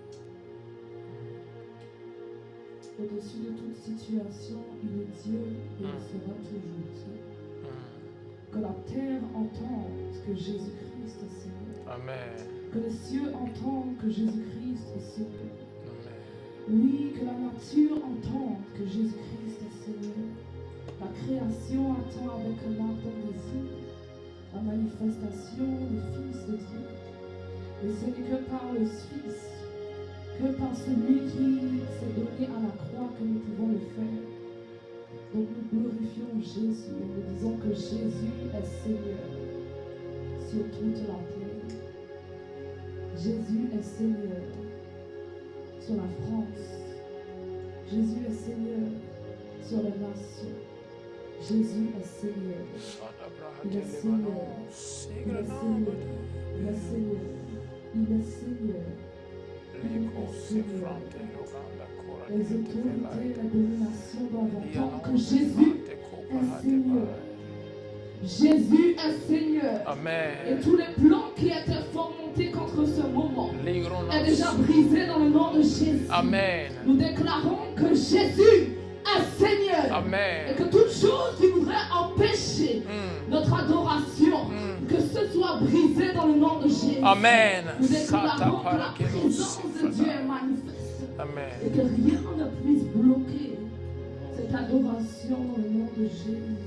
Au-dessus de toute situation, il est Dieu et il sera toujours Dieu. Que la terre entende que Jésus-Christ est Seigneur. Amen. Que les cieux entendent que Jésus-Christ est Seigneur. Amen. Oui, que la nature entende que Jésus-Christ est Seigneur. La création attend avec un ardent désir la manifestation des fils de Dieu. Et ce n'est que par le Fils, que par celui qui s'est donné à la croix que nous pouvons le faire. Donc nous glorifions Jésus et nous disons que Jésus est Seigneur sur toute la terre. Jésus est Seigneur sur la France. Jésus est Seigneur sur les nations. Jésus est Seigneur. Il est Seigneur. Il est Seigneur. Il est Seigneur. Il est Seigneur. Les autorités, la domination doivent entendre que Jésus est Seigneur. Jésus est Seigneur. Amen. Et tous les plans qui étaient fomentés contre ce moment est déjà brisé dans le nom de Jésus. Amen. Nous déclarons que Jésus est Seigneur. Et Amen. que toute chose qui voudrait empêcher notre adoration, que ce soit brisé dans le nom de Jésus. Amen. Nous déclarons que la présence de Dieu est manifeste. Amen. Et que rien ne puisse bloquer cette adoration dans le nom de Jésus.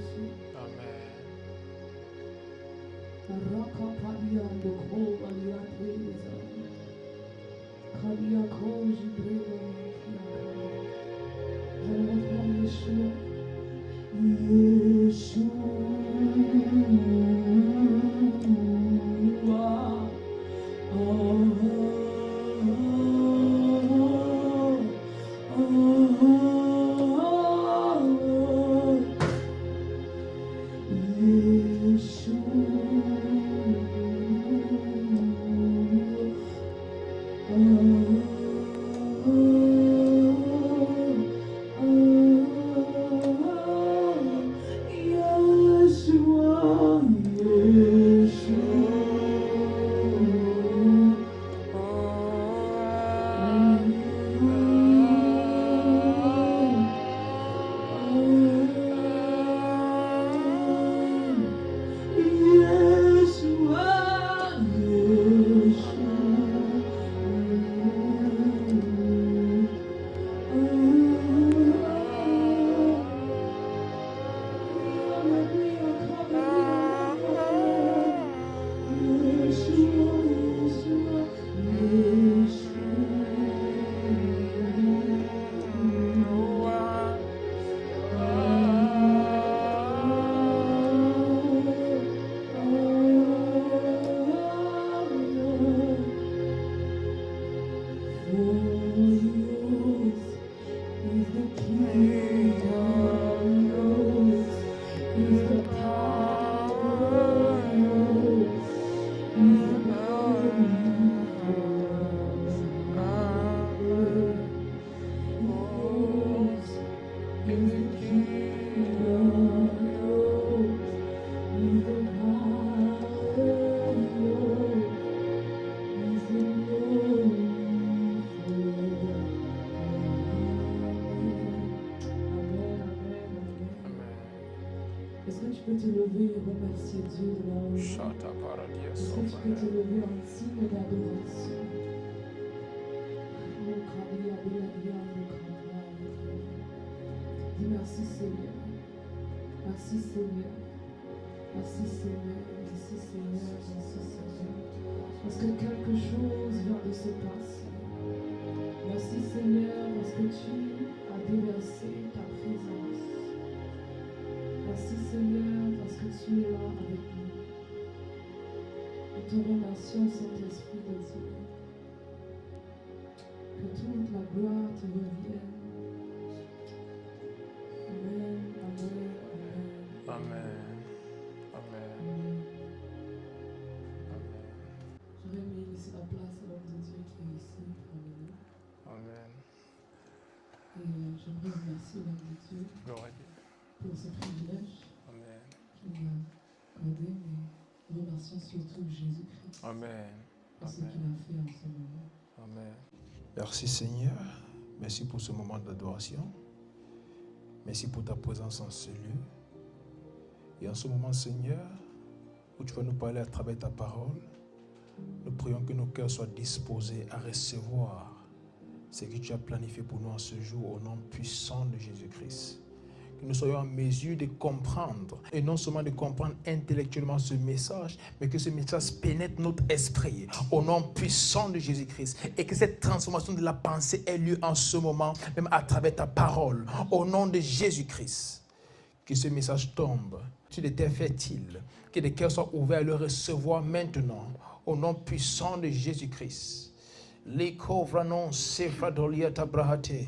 peux te lever et remercier Dieu de la haut? Shata paradia Est-ce que tu peux te sofra. lever en signe d'adoration? Dis merci Seigneur. Merci Seigneur. Merci Seigneur. Merci Seigneur. Merci Seigneur. Parce que quelque chose vient de se passer. Merci Seigneur parce que tu as déversé ta présence. Merci Seigneur parce que tu es là avec nous. Nous te remercions Saint-Esprit de Dieu. Que toute la gloire te revienne. Amen, amen, amen. Amen. Amen. Amen. J'aurais aimé laisser la place à l'homme de Dieu qui est ici parmi nous. Amen. Et j'aimerais remercier l'homme de Dieu Gloire à Dieu. pour ce privilège Amen. qu'il m'a accordé, mais nous remercions surtout Jésus-Christ Amen. pour ce Amen. qu'il a fait en ce moment. Amen. Merci Seigneur. Merci pour ce moment d'adoration. Merci pour ta présence en ce lieu. Et en ce moment, Seigneur, où tu vas nous parler à travers ta parole, nous prions que nos cœurs soient disposés à recevoir ce que tu as planifié pour nous en ce jour au nom puissant de Jésus-Christ. Que nous soyons en mesure de comprendre, et non seulement de comprendre intellectuellement ce message, mais que ce message pénètre notre esprit au nom puissant de Jésus-Christ, et que cette transformation de la pensée ait lieu en ce moment, même à travers ta parole, au nom de Jésus-Christ. Que ce message tombe sur des terres fertiles, que les cœurs soient ouverts à le recevoir maintenant, au nom puissant de Jésus-Christ. Les kovranon sefradoliata brahate.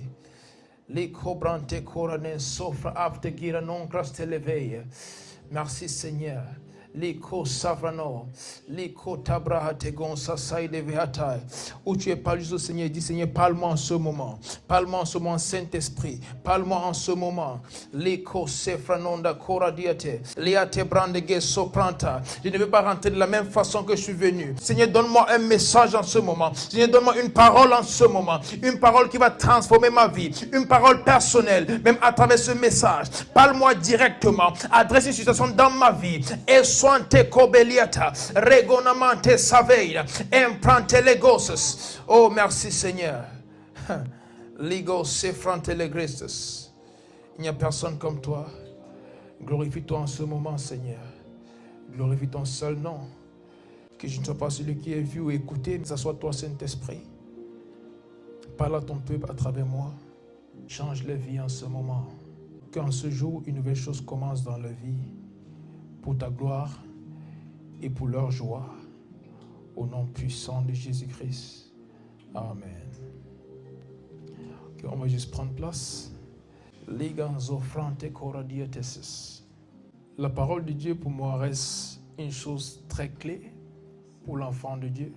Les cobrante coranen sofra afte gira non graste leveille. Merci Seigneur. Les co savrano, les co tabrahate gonsa saide vehatai. Où tu es parlé au Seigneur, dis Seigneur, parle-moi en ce moment. Parle-moi en ce moment, Saint-Esprit. Parle-moi en ce moment. Les co sefranonda coradiate, leate brandege sopranta. Je ne vais pas rentrer de la même façon que je suis venu. Seigneur, donne-moi un message en ce moment. Seigneur, donne-moi une parole en ce moment. Une parole qui va transformer ma vie. Une parole personnelle, même à travers ce message. Parle-moi directement. Adresse une situation dans ma vie. Et Soante cobeliata, regonamante saveira, emprante legosus. Oh, merci Seigneur. Ligos sefrante legrestus. Il n'y a personne comme toi. Glorifie-toi en ce moment, Seigneur. Glorifie ton seul nom. Que je ne sois pas celui qui est vu ou écouté, mais que ce soit toi, Saint-Esprit. Parle à ton peuple à travers moi. Change les vies en ce moment. Qu'en ce jour, une nouvelle chose commence dans leur vie. Pour ta gloire et pour leur joie, au nom puissant de Jésus-Christ. Amen. Okay, on va juste prendre place. La parole de Dieu pour moi reste une chose très clé pour l'enfant de Dieu.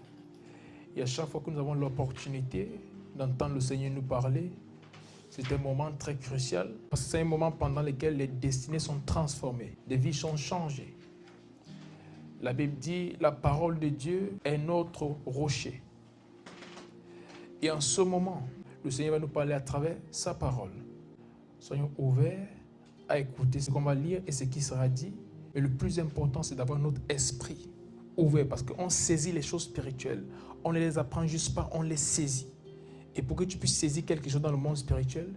Et à chaque fois que nous avons l'opportunité d'entendre le Seigneur nous parler, c'est un moment très crucial parce que c'est un moment pendant lequel les destinées sont transformées, des vies sont changées. La Bible dit, la parole de Dieu est notre rocher. Et en ce moment, le Seigneur va nous parler à travers sa parole. Soyons ouverts à écouter ce qu'on va lire et ce qui sera dit. Mais le plus important, c'est d'avoir notre esprit ouvert parce qu'on saisit les choses spirituelles. On ne les apprend juste pas, on les saisit. Et pour que tu puisses saisir quelque chose dans le monde spirituel,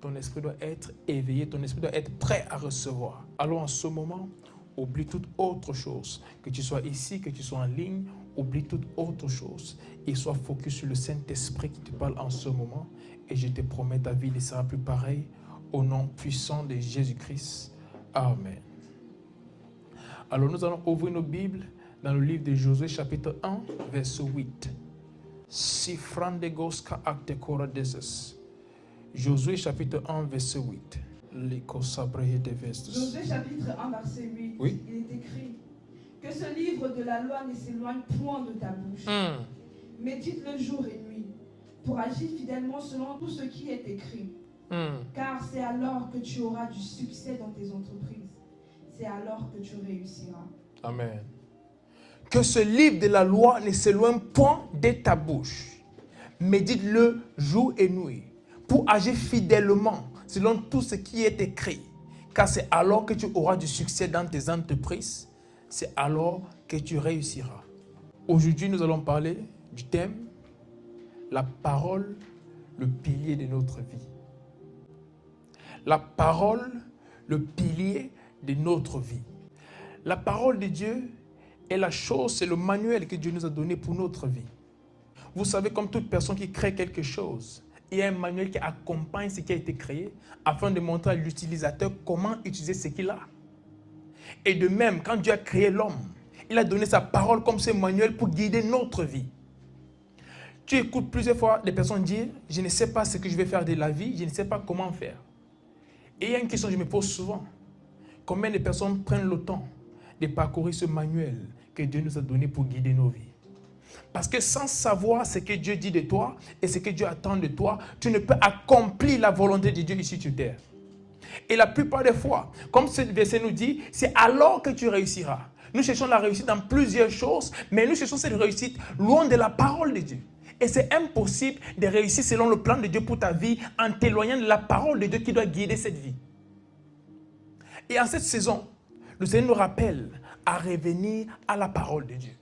ton esprit doit être éveillé, ton esprit doit être prêt à recevoir. Alors en ce moment, oublie toute autre chose. Que tu sois ici, que tu sois en ligne, oublie toute autre chose. Et sois focus sur le Saint-Esprit qui te parle en ce moment. Et je te promets, ta vie ne sera plus pareille. Au nom puissant de Jésus-Christ. Amen. Alors nous allons ouvrir nos Bibles dans le livre de Josué chapitre 1, verset 8. Josué chapitre 1, verset 8. Josué chapitre 1, verset 8. Oui. Il est écrit que ce livre de la loi ne s'éloigne point de ta bouche. Médite-le jour et nuit pour agir fidèlement selon tout ce qui est écrit. Car c'est alors que tu auras du succès dans tes entreprises. C'est alors que tu réussiras. Amen. Que ce livre de la loi ne s'éloigne point de ta bouche. Médite-le jour et nuit pour agir fidèlement selon tout ce qui est écrit. car c'est alors que tu auras du succès dans tes entreprises, c'est alors que tu réussiras. Aujourd'hui, nous allons parler du thème « La parole, le pilier de notre vie ». La parole, le pilier de notre vie. La parole de Dieu est la chose, c'est le manuel que Dieu nous a donné pour notre vie. Vous savez, comme toute personne qui crée quelque chose, il y a un manuel qui accompagne ce qui a été créé afin de montrer à l'utilisateur comment utiliser ce qu'il a. Et de même, quand Dieu a créé l'homme, il a donné sa parole comme ce manuel pour guider notre vie. Tu écoutes plusieurs fois des personnes dire « Je ne sais pas ce que je vais faire de la vie, je ne sais pas comment faire. » Et il y a une question que je me pose souvent. Combien de personnes prennent le temps de parcourir ce manuel que Dieu nous a donné pour guider nos vies? Parce que sans savoir ce que Dieu dit de toi et ce que Dieu attend de toi, tu ne peux accomplir la volonté de Dieu ici sur terre. Et la plupart des fois, comme ce verset nous dit, c'est alors que tu réussiras. Nous cherchons la réussite dans plusieurs choses, mais nous cherchons cette réussite loin de la parole de Dieu. Et c'est impossible de réussir selon le plan de Dieu pour ta vie en t'éloignant de la parole de Dieu qui doit guider cette vie. Et en cette saison, le Seigneur nous rappelle à revenir à la parole de Dieu.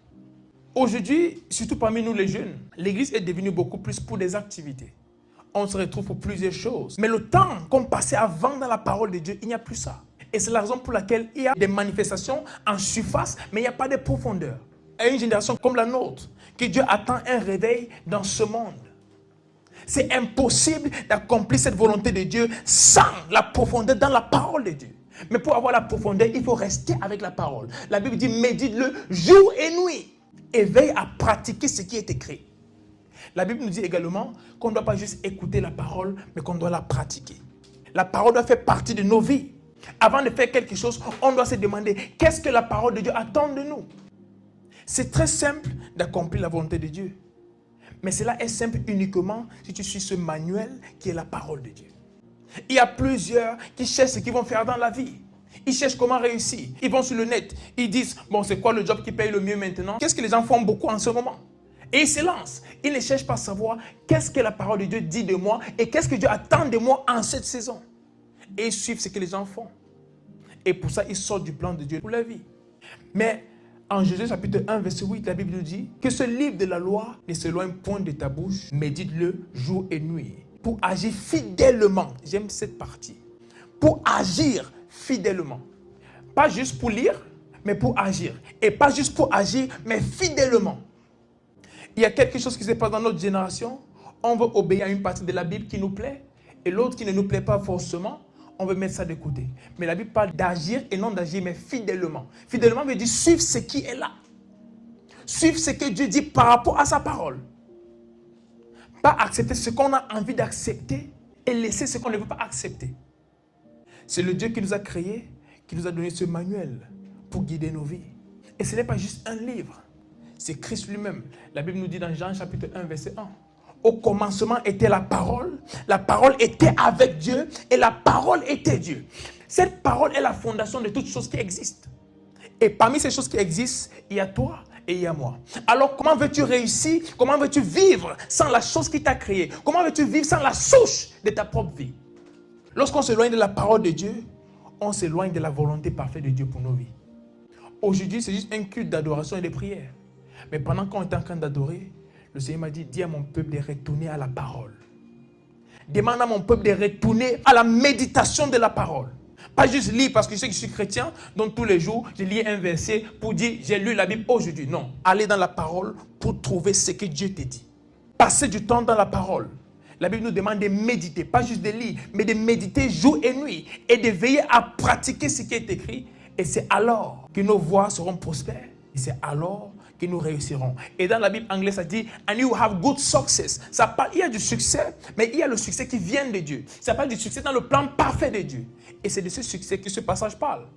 Aujourd'hui, surtout parmi nous les jeunes, l'église est devenue beaucoup plus pour des activités. On se retrouve pour plusieurs choses. Mais le temps qu'on passait avant dans la parole de Dieu, il n'y a plus ça. Et c'est la raison pour laquelle il y a des manifestations en surface, mais il n'y a pas de profondeur. À une génération comme la nôtre, que Dieu attend un réveil dans ce monde. C'est impossible d'accomplir cette volonté de Dieu sans la profondeur dans la parole de Dieu. Mais pour avoir la profondeur, il faut rester avec la parole. La Bible dit, médite-le jour et nuit. Et veille à pratiquer ce qui est écrit. La Bible nous dit également qu'on ne doit pas juste écouter la parole, mais qu'on doit la pratiquer. La parole doit faire partie de nos vies. Avant de faire quelque chose, on doit se demander qu'est-ce que la parole de Dieu attend de nous. C'est très simple d'accomplir la volonté de Dieu. Mais cela est simple uniquement si tu suis ce manuel qui est la parole de Dieu. Il y a plusieurs qui cherchent ce qu'ils vont faire dans la vie. Ils cherchent comment réussir. Ils vont sur le net. Ils disent, bon, c'est quoi le job qui paye le mieux maintenant? Qu'est-ce que les gens font beaucoup en ce moment? Et ils se lancent. Ils ne cherchent pas à savoir qu'est-ce que la parole de Dieu dit de moi et qu'est-ce que Dieu attend de moi en cette saison. Et ils suivent ce que les gens font. Et pour ça, ils sortent du plan de Dieu pour la vie. Mais en Jésus chapitre 1, verset 8, la Bible nous dit que ce livre de la loi ne s'éloigne point de ta bouche, médite-le jour et nuit, pour agir fidèlement. J'aime cette partie. Pour agir fidèlement. Pas juste pour lire, mais pour agir. Et pas juste pour agir, mais fidèlement. Il y a quelque chose qui se passe dans notre génération. On veut obéir à une partie de la Bible qui nous plaît, et l'autre qui ne nous plaît pas forcément, on veut mettre ça de côté. Mais la Bible parle d'agir et non d'agir, mais fidèlement. Fidèlement veut dire suivre ce qui est là. Suivre ce que Dieu dit par rapport à sa parole. Pas accepter ce qu'on a envie d'accepter et laisser ce qu'on ne veut pas accepter. C'est le Dieu qui nous a créés, qui nous a donné ce manuel pour guider nos vies. Et ce n'est pas juste un livre. C'est Christ lui-même. La Bible nous dit dans Jean chapitre 1, verset 1. Au commencement était la parole était avec Dieu et la parole était Dieu. Cette parole est la fondation de toutes choses qui existent. Et parmi ces choses qui existent, il y a toi et il y a moi. Alors comment veux-tu réussir? Comment veux-tu vivre sans la chose qui t'a créé? Comment veux-tu vivre sans la source de ta propre vie? Lorsqu'on s'éloigne de la parole de Dieu, on s'éloigne de la volonté parfaite de Dieu pour nos vies. Aujourd'hui, c'est juste un culte d'adoration et de prière. Mais pendant qu'on est en train d'adorer, le Seigneur m'a dit, dis à mon peuple de retourner à la parole. Demande à mon peuple de retourner à la méditation de la parole. Pas juste lire parce que je sais que je suis chrétien, donc tous les jours, je lis un verset pour dire, j'ai lu la Bible aujourd'hui. Non, allez dans la parole pour trouver ce que Dieu te dit. Passez du temps dans la parole. La Bible nous demande de méditer, pas juste de lire, mais de méditer jour et nuit et de veiller à pratiquer ce qui est écrit. Et c'est alors que nos voies seront prospères. Et c'est alors que nous réussirons. Et dans la Bible anglaise, ça dit « And you have good success ». Ça parle, il y a du succès, mais il y a le succès qui vient de Dieu. Ça parle du succès dans le plan parfait de Dieu. Et c'est de ce succès que ce passage parle.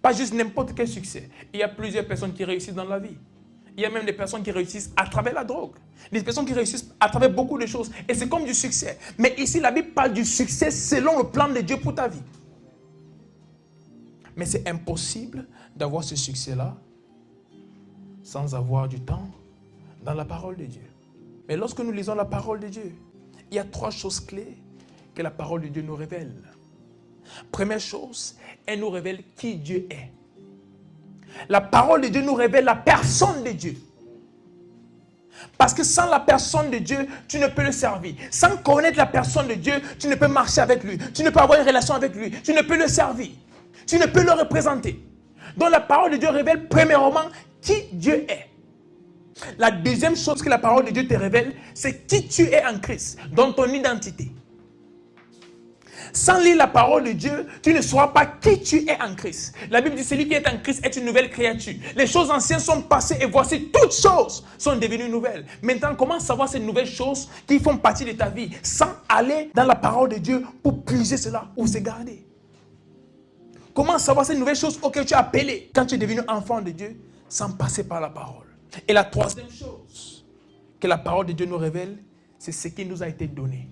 Pas juste n'importe quel succès. Il y a plusieurs personnes qui réussissent dans la vie. Il y a même des personnes qui réussissent à travers la drogue. Des personnes qui réussissent à travers beaucoup de choses. Et c'est comme du succès. Mais ici, la Bible parle du succès selon le plan de Dieu pour ta vie. Mais c'est impossible d'avoir ce succès-là sans avoir du temps dans la parole de Dieu. Mais lorsque nous lisons la parole de Dieu, il y a 3 choses clés que la parole de Dieu nous révèle. Première chose, elle nous révèle qui Dieu est. La parole de Dieu nous révèle la personne de Dieu. Parce que sans la personne de Dieu, tu ne peux le servir. Sans connaître la personne de Dieu, tu ne peux marcher avec lui. Tu ne peux avoir une relation avec lui. Tu ne peux le servir. Tu ne peux le représenter. Donc la parole de Dieu révèle premièrement qui Dieu est. La deuxième chose que la parole de Dieu te révèle, c'est qui tu es en Christ, dans ton identité. Sans lire la parole de Dieu, tu ne sauras pas qui tu es en Christ. La Bible dit, celui qui est en Christ est une nouvelle créature. Les choses anciennes sont passées et voici, toutes choses sont devenues nouvelles. Maintenant, comment savoir ces nouvelles choses qui font partie de ta vie sans aller dans la parole de Dieu pour puiser cela ou se garder? Comment savoir ces nouvelles choses auxquelles tu es appelé quand tu es devenu enfant de Dieu sans passer par la parole? Et la troisième chose que la parole de Dieu nous révèle, c'est ce qui nous a été donné.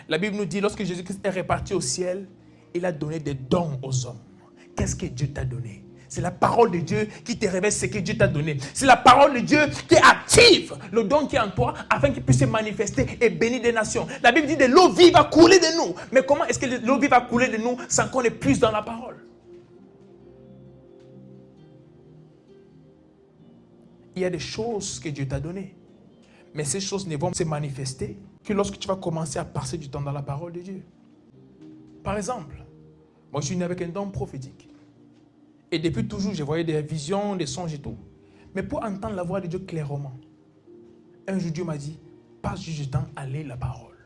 La Bible nous dit, lorsque Jésus-Christ est reparti au ciel, il a donné des dons aux hommes. Qu'est-ce que Dieu t'a donné? C'est la parole de Dieu qui te révèle ce que Dieu t'a donné. C'est la parole de Dieu qui active le don qui est en toi afin qu'il puisse se manifester et bénir des nations. La Bible dit de l'eau vive va couler de nous. Mais comment est-ce que l'eau vive va couler de nous sans qu'on ait plus dans la parole? Il y a des choses que Dieu t'a données. Mais ces choses ne vont se manifester que lorsque tu vas commencer à passer du temps dans la parole de Dieu. Par exemple, moi je suis né avec un don prophétique. Et depuis toujours, je voyais des visions, des songes et tout. Mais pour entendre la voix de Dieu clairement, un jour Dieu m'a dit, passe du temps à lire la parole.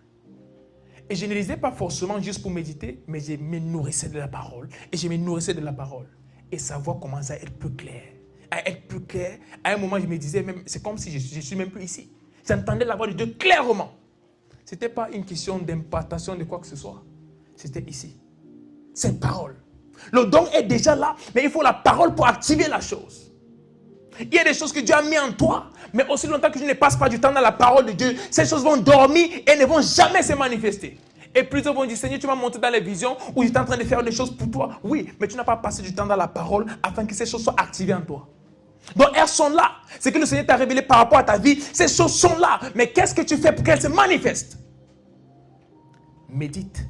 Et je ne lisais pas forcément juste pour méditer, mais je me nourrissais de la parole. Et je me nourrissais de la parole. Et sa voix commençait à être plus claire. À être plus claire. À un moment, je me disais, même, c'est comme si je ne suis même plus ici. J'entendais la voix de Dieu clairement. Ce n'était pas une question d'impartation de quoi que ce soit. C'était ici. C'est une parole. Le don est déjà là, mais il faut la parole pour activer la chose. Il y a des choses que Dieu a mis en toi, mais aussi longtemps que tu ne passes pas du temps dans la parole de Dieu, ces choses vont dormir et ne vont jamais se manifester. Et plusieurs vont dire, Seigneur, tu m'as montré dans les visions où j'étais en train de faire des choses pour toi. Oui, mais tu n'as pas passé du temps dans la parole afin que ces choses soient activées en toi. Donc elles sont là. Ce que le Seigneur t'a révélé par rapport à ta vie, ces choses sont là. Mais qu'est-ce que tu fais pour qu'elles se manifestent? Médite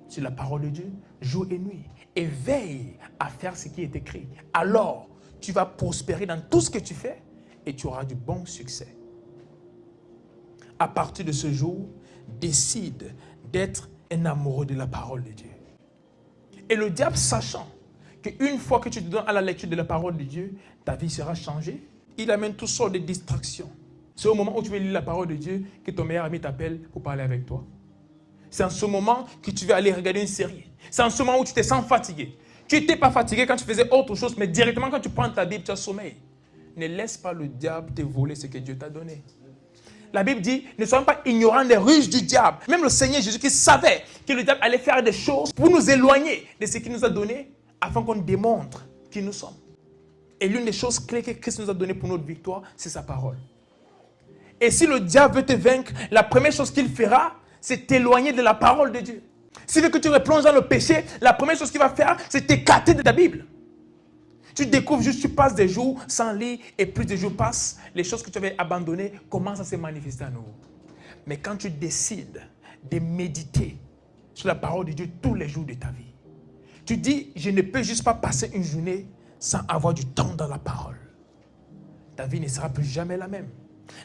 sur la parole de Dieu, jour et nuit. Et veille à faire ce qui est écrit. Alors, tu vas prospérer dans tout ce que tu fais et tu auras du bon succès. À partir de ce jour, décide d'être un amoureux de la parole de Dieu. Et le diable, sachant qu'une fois que tu te donnes à la lecture de la parole de Dieu, ta vie sera changée, il amène toutes sortes de distractions. C'est au moment où tu veux lire la parole de Dieu que ton meilleur ami t'appelle pour parler avec toi. C'est en ce moment que tu vas aller regarder une série. C'est en ce moment où tu te sens fatigué. Tu n'étais pas fatigué quand tu faisais autre chose, mais directement quand tu prends ta Bible, tu as sommeil. Ne laisse pas le diable te voler ce que Dieu t'a donné. La Bible dit, ne soyons pas ignorants des ruses du diable. Même le Seigneur Jésus qui savait que le diable allait faire des choses pour nous éloigner de ce qu'il nous a donné, afin qu'on démontre qui nous sommes. Et l'une des choses clés que Christ nous a données pour notre victoire, c'est sa parole. Et si le diable veut te vaincre, la première chose qu'il fera, c'est t'éloigner de la parole de Dieu. S'il veut que tu replonges dans le péché, la première chose qu'il va faire, c'est t'écarter de ta Bible. Tu découvres juste, tu passes des jours sans lire, et plus de jours passent, les choses que tu avais abandonnées commencent à se manifester à nouveau. Mais quand tu décides de méditer sur la parole de Dieu tous les jours de ta vie, tu dis, je ne peux juste pas passer une journée sans avoir du temps dans la parole. Ta vie ne sera plus jamais la même.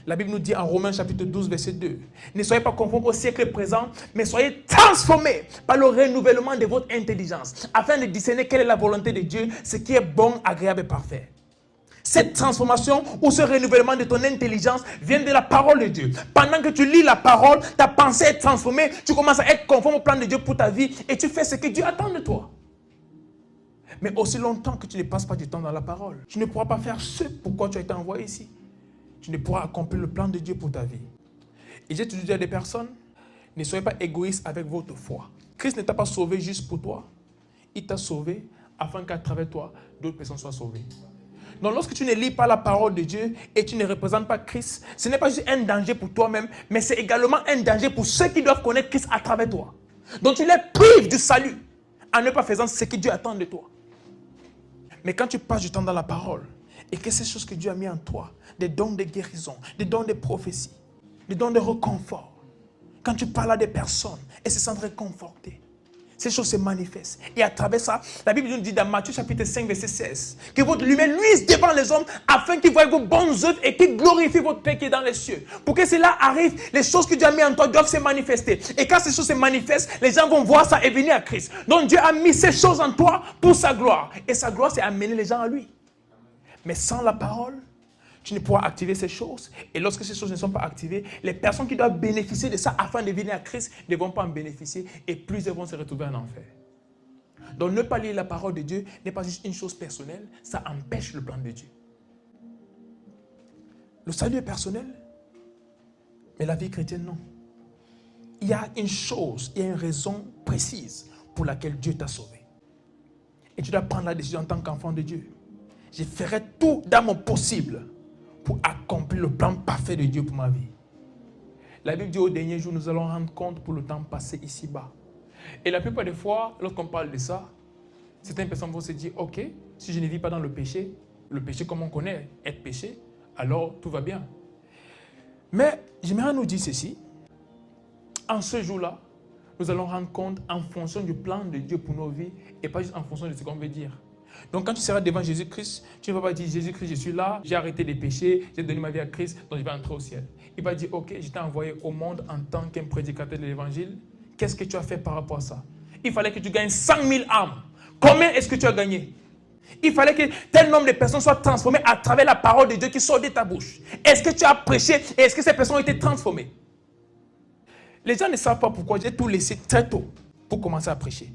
La Bible nous dit en Romains chapitre 12, verset 2, ne soyez pas conformes au siècle présent, mais soyez transformés par le renouvellement de votre intelligence, afin de discerner quelle est la volonté de Dieu, ce qui est bon, agréable et parfait. Cette transformation ou ce renouvellement de ton intelligence vient de la parole de Dieu. Pendant que tu lis la parole, ta pensée est transformée, tu commences à être conforme au plan de Dieu pour ta vie et tu fais ce que Dieu attend de toi. Mais aussi longtemps que tu ne passes pas du temps dans la parole, tu ne pourras pas faire ce pourquoi tu as été envoyé ici. Tu ne pourras accomplir le plan de Dieu pour ta vie. Et j'ai toujours dit à des personnes, ne soyez pas égoïstes avec votre foi. Christ ne t'a pas sauvé juste pour toi. Il t'a sauvé afin qu'à travers toi, d'autres personnes soient sauvées. Donc lorsque tu ne lis pas la parole de Dieu et tu ne représentes pas Christ, ce n'est pas juste un danger pour toi-même, mais c'est également un danger pour ceux qui doivent connaître Christ à travers toi. Donc tu les prives du salut en ne pas faisant ce que Dieu attend de toi. Mais quand tu passes du temps dans la parole et que ces choses que Dieu a mis en toi, des dons de guérison, des dons de prophétie, des dons de réconfort, quand tu parles à des personnes, elles se sentent réconfortées. Ces choses se manifestent. Et à travers ça, la Bible nous dit dans Matthieu chapitre 5, verset 16, que votre lumière luise devant les hommes afin qu'ils voient vos bonnes œuvres et qu'ils glorifient votre Père qui est dans les cieux. Pour que cela arrive, les choses que Dieu a mis en toi doivent se manifester. Et quand ces choses se manifestent, les gens vont voir ça et venir à Christ. Donc Dieu a mis ces choses en toi pour sa gloire. Et sa gloire, c'est amener les gens à lui. Mais sans la parole, tu ne pourras activer ces choses. Et lorsque ces choses ne sont pas activées, les personnes qui doivent bénéficier de ça afin de venir à Christ ne vont pas en bénéficier et plusieurs vont se retrouver en enfer. Donc ne pas lire la parole de Dieu n'est pas juste une chose personnelle, ça empêche le plan de Dieu. Le salut est personnel, mais la vie chrétienne non. Il y a une chose, il y a une raison précise pour laquelle Dieu t'a sauvé. Et tu dois prendre la décision en tant qu'enfant de Dieu. Je ferai tout dans mon possible pour accomplir le plan parfait de Dieu pour ma vie. La Bible dit au dernier jour, nous allons rendre compte pour le temps passé ici-bas. Et la plupart des fois, lorsqu'on parle de ça, certaines personnes vont se dire, ok, si je ne vis pas dans le péché comme on connaît, être péché, alors tout va bien. Mais j'aimerais nous dire ceci, en ce jour-là, nous allons rendre compte en fonction du plan de Dieu pour nos vies et pas juste en fonction de ce qu'on veut dire. Donc quand tu seras devant Jésus-Christ, tu ne vas pas dire Jésus-Christ, je suis là, j'ai arrêté les péchés, j'ai donné ma vie à Christ, donc je vais entrer au ciel. Il va dire, ok, je t'ai envoyé au monde en tant qu'un prédicateur de l'évangile. Qu'est-ce que tu as fait par rapport à ça? Il fallait que tu gagnes 100 000 âmes. Combien est-ce que tu as gagné? Il fallait que tel nombre de personnes soient transformées à travers la parole de Dieu qui sort de ta bouche. Est-ce que tu as prêché et est-ce que ces personnes ont été transformées? Les gens ne savent pas pourquoi j'ai tout laissé très tôt pour commencer à prêcher.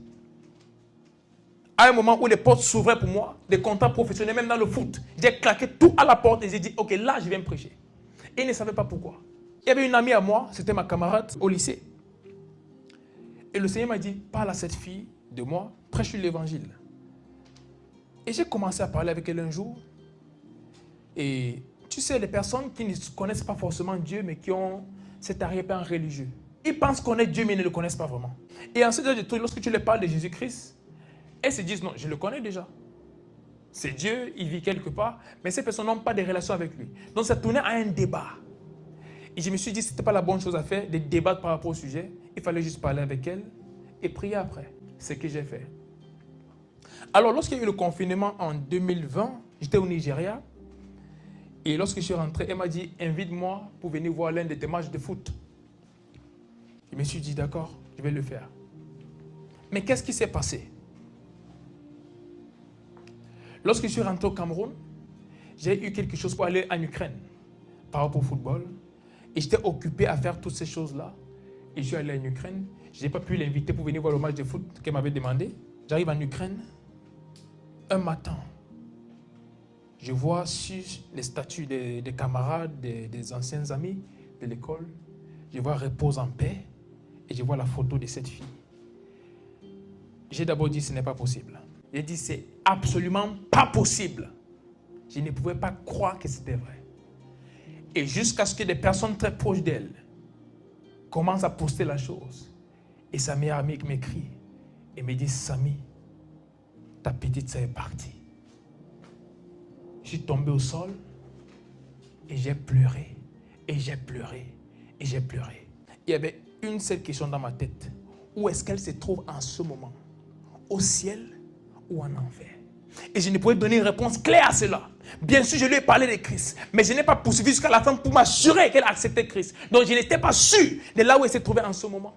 À un moment où les portes s'ouvraient pour moi, des contrats professionnels, même dans le foot, j'ai claqué tout à la porte et j'ai dit, ok, là, je viens prêcher. Et ils ne savaient pas pourquoi. Il y avait une amie à moi, c'était ma camarade au lycée. Et le Seigneur m'a dit, parle à cette fille de moi, prêche l'évangile. Et j'ai commencé à parler avec elle un jour. Et tu sais, les personnes qui ne connaissent pas forcément Dieu, mais qui ont cet arrière-plan religieux, ils pensent connaître Dieu, mais ils ne le connaissent pas vraiment. Et ensuite, lorsque tu leur parles de Jésus-Christ, elles se disent, non, je le connais déjà. C'est Dieu, il vit quelque part, mais ces personnes n'ont pas de relation avec lui. Donc ça tournait à un débat. Et je me suis dit, ce n'était pas la bonne chose à faire, de débattre par rapport au sujet. Il fallait juste parler avec elle et prier après. C'est ce que j'ai fait. Alors, lorsqu'il y a eu le confinement en 2020, j'étais au Nigeria. Et lorsque je suis rentré, elle m'a dit, invite-moi pour venir voir l'un de tes matchs de foot. Je me suis dit, d'accord, je vais le faire. Mais qu'est-ce qui s'est passé? Lorsque je suis rentré au Cameroun, j'ai eu quelque chose pour aller en Ukraine par rapport au football. Et j'étais occupé à faire toutes ces choses-là. Et je suis allé en Ukraine. Je n'ai pas pu l'inviter pour venir voir le match de foot qu'elle m'avait demandé. J'arrive en Ukraine. Un matin, je vois sur les statuts des camarades, des anciens amis de l'école, je vois repose en paix et je vois la photo de cette fille. J'ai d'abord dit ce n'est pas possible. J'ai dit c'est absolument pas possible. Je ne pouvais pas croire que c'était vrai. Et jusqu'à ce que des personnes très proches d'elle commencent à poster la chose. Et sa meilleure amie m'écrit et me dit, Samy, ta petite sœur est partie. Je suis tombé au sol et j'ai pleuré, et j'ai pleuré, et j'ai pleuré. Il y avait une seule question dans ma tête. Où est-ce qu'elle se trouve en ce moment? Au ciel ou en enfer? Et je ne pouvais donner une réponse claire à cela. Bien sûr, je lui ai parlé de Christ, mais je n'ai pas poursuivi jusqu'à la fin pour m'assurer qu'elle acceptait Christ. Donc, je n'étais pas sûr de là où elle se trouvait en ce moment.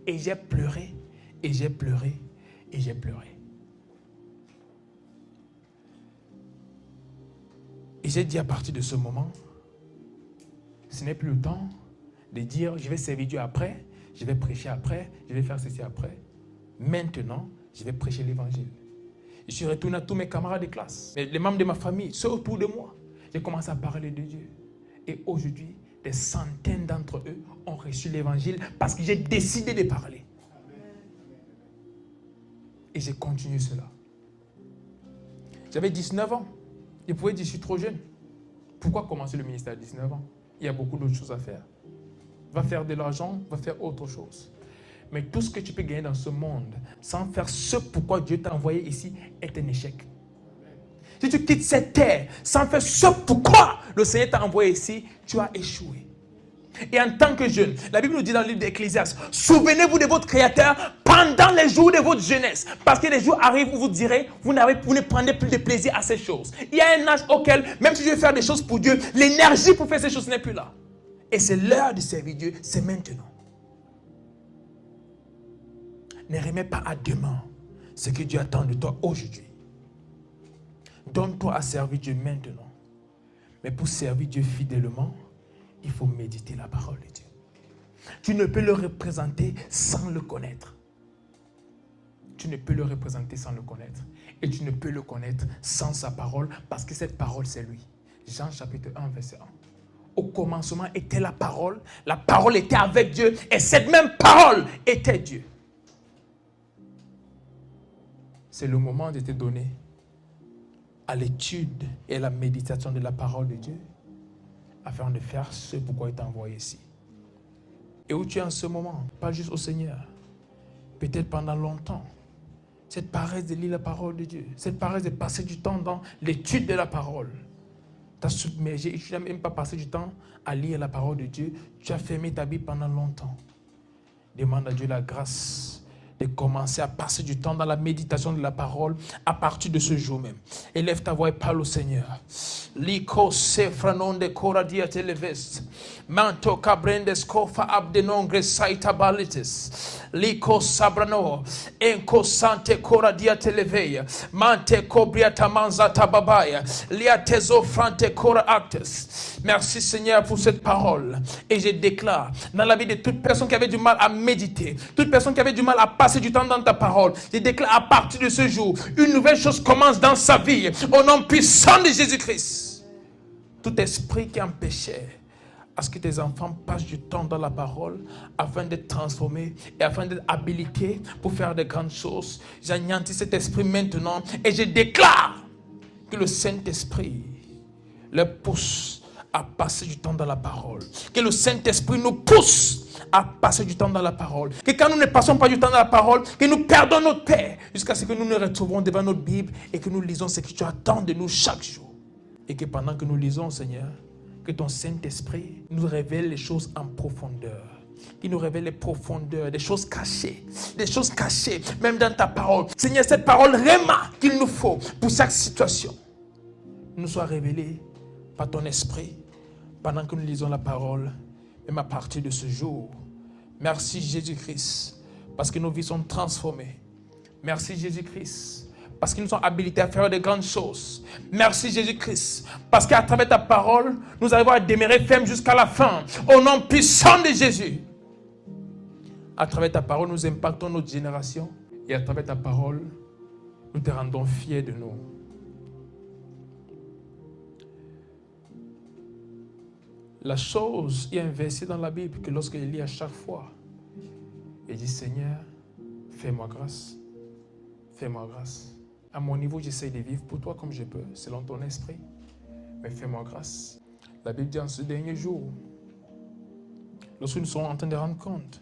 Et j'ai pleuré, et j'ai pleuré, et j'ai pleuré. Et j'ai dit à partir de ce moment, ce n'est plus le temps de dire je vais servir Dieu après, je vais prêcher après, je vais faire ceci après. Maintenant, je vais prêcher l'évangile. Je suis retourné à tous mes camarades de classe, les membres de ma famille, ceux autour de moi. J'ai commencé à parler de Dieu. Et aujourd'hui, des centaines d'entre eux ont reçu l'évangile parce que j'ai décidé de parler. Et j'ai continué cela. J'avais 19 ans. Je pouvais dire, je suis trop jeune. Pourquoi commencer le ministère à 19 ans? Il y a beaucoup d'autres choses à faire. Va faire de l'argent, va faire autre chose. Mais tout ce que tu peux gagner dans ce monde, sans faire ce pourquoi Dieu t'a envoyé ici, est un échec. Si tu quittes cette terre, sans faire ce pourquoi le Seigneur t'a envoyé ici, tu as échoué. Et en tant que jeune, la Bible nous dit dans le livre d'Ecclésiaste, souvenez-vous de votre Créateur pendant les jours de votre jeunesse. Parce que les jours arrivent où vous direz, vous ne prenez plus de plaisir à ces choses. Il y a un âge auquel, même si je veux faire des choses pour Dieu, l'énergie pour faire ces choses n'est plus là. Et c'est l'heure de servir Dieu, c'est maintenant. Ne remets pas à demain ce que Dieu attend de toi aujourd'hui. Donne-toi à servir Dieu maintenant. Mais pour servir Dieu fidèlement, il faut méditer la parole de Dieu. Tu ne peux le représenter sans le connaître. Tu ne peux le représenter sans le connaître. Et tu ne peux le connaître sans sa parole, parce que cette parole, c'est lui. Jean chapitre 1, verset 1. Au commencement était la parole était avec Dieu, et cette même parole était Dieu. C'est le moment de te donner à l'étude et à la méditation de la parole de Dieu, afin de faire ce pourquoi il t'a envoyé ici. Et où tu es en ce moment, pas juste au Seigneur, peut-être pendant longtemps, cette paresse de lire la parole de Dieu, cette paresse de passer du temps dans l'étude de la parole, t'as submergé et tu n'as même pas passé du temps à lire la parole de Dieu, tu as fermé ta Bible pendant longtemps. Demande à Dieu la grâce de commencer à passer du temps dans la méditation de la parole à partir de ce jour même. Élève ta voix et parle au Seigneur. Liko sefranon de coradia televest. Manto cabrendes kofa abdenongre saita balites. Liko sabrano. Enko sante coradia televeia. Mante cobria tamanza tababaya. Liatezo frante cora actes. Merci Seigneur pour cette parole. Et je déclare dans la vie de toute personne qui avait du mal à méditer, toute personne qui avait du mal à passer du temps dans ta parole, je déclare à partir de ce jour, une nouvelle chose commence dans sa vie, au nom puissant de Jésus-Christ. Tout esprit qui empêchait à ce que tes enfants passent du temps dans la parole afin d'être transformés et afin d'être habilités pour faire de grandes choses, j'anéantis cet esprit maintenant et je déclare que le Saint-Esprit leur pousse à passer du temps dans la parole. Que le Saint-Esprit nous pousse à passer du temps dans la parole. Que quand nous ne passons pas du temps dans la parole, que nous perdons notre paix jusqu'à ce que nous nous retrouvons devant notre Bible et que nous lisons ce que tu attends de nous chaque jour. Et que pendant que nous lisons, Seigneur, que ton Saint-Esprit nous révèle les choses en profondeur. Qu'il nous révèle les profondeurs, des choses cachées, même dans ta parole. Seigneur, cette parole réma qu'il nous faut pour chaque situation nous soit révélée par ton esprit pendant que nous lisons la parole, même à partir de ce jour. Merci Jésus-Christ, parce que nos vies sont transformées. Merci Jésus-Christ, parce qu'ils nous sont habilités à faire de grandes choses. Merci Jésus-Christ, parce qu'à travers ta parole, nous arrivons à demeurer fermes jusqu'à la fin. Au nom puissant de Jésus. À travers ta parole, nous impactons notre génération. Et à travers ta parole, nous te rendons fiers de nous. La chose est inversée dans la Bible que lorsque je lis à chaque fois, je dis Seigneur, fais-moi grâce. Fais-moi grâce. À mon niveau, j'essaie de vivre pour toi comme je peux, selon ton esprit. Mais fais-moi grâce. La Bible dit en ce dernier jour, lorsque nous serons en train de rendre compte,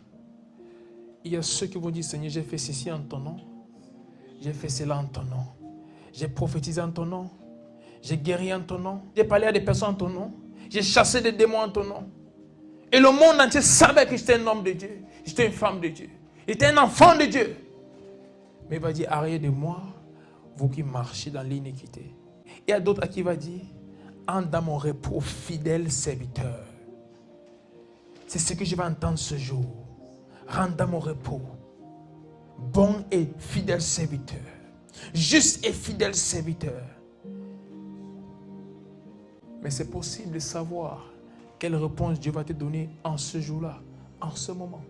il y a ceux qui vont dire Seigneur, j'ai fait ceci en ton nom. J'ai fait cela en ton nom. J'ai prophétisé en ton nom. J'ai guéri en ton nom. J'ai parlé à des personnes en ton nom. J'ai chassé des démons en ton nom. Et le monde entier savait que j'étais un homme de Dieu. J'étais une femme de Dieu. J'étais un enfant de Dieu. Mais il va dire, arrière de moi, vous qui marchez dans l'iniquité. Il y a d'autres à qui il va dire, entre dans mon repos, fidèle serviteur. C'est ce que je vais entendre ce jour. Rentre dans mon repos. Bon et fidèle serviteur. Juste et fidèle serviteur. Mais c'est possible de savoir quelle réponse Dieu va te donner en ce jour-là, en ce moment.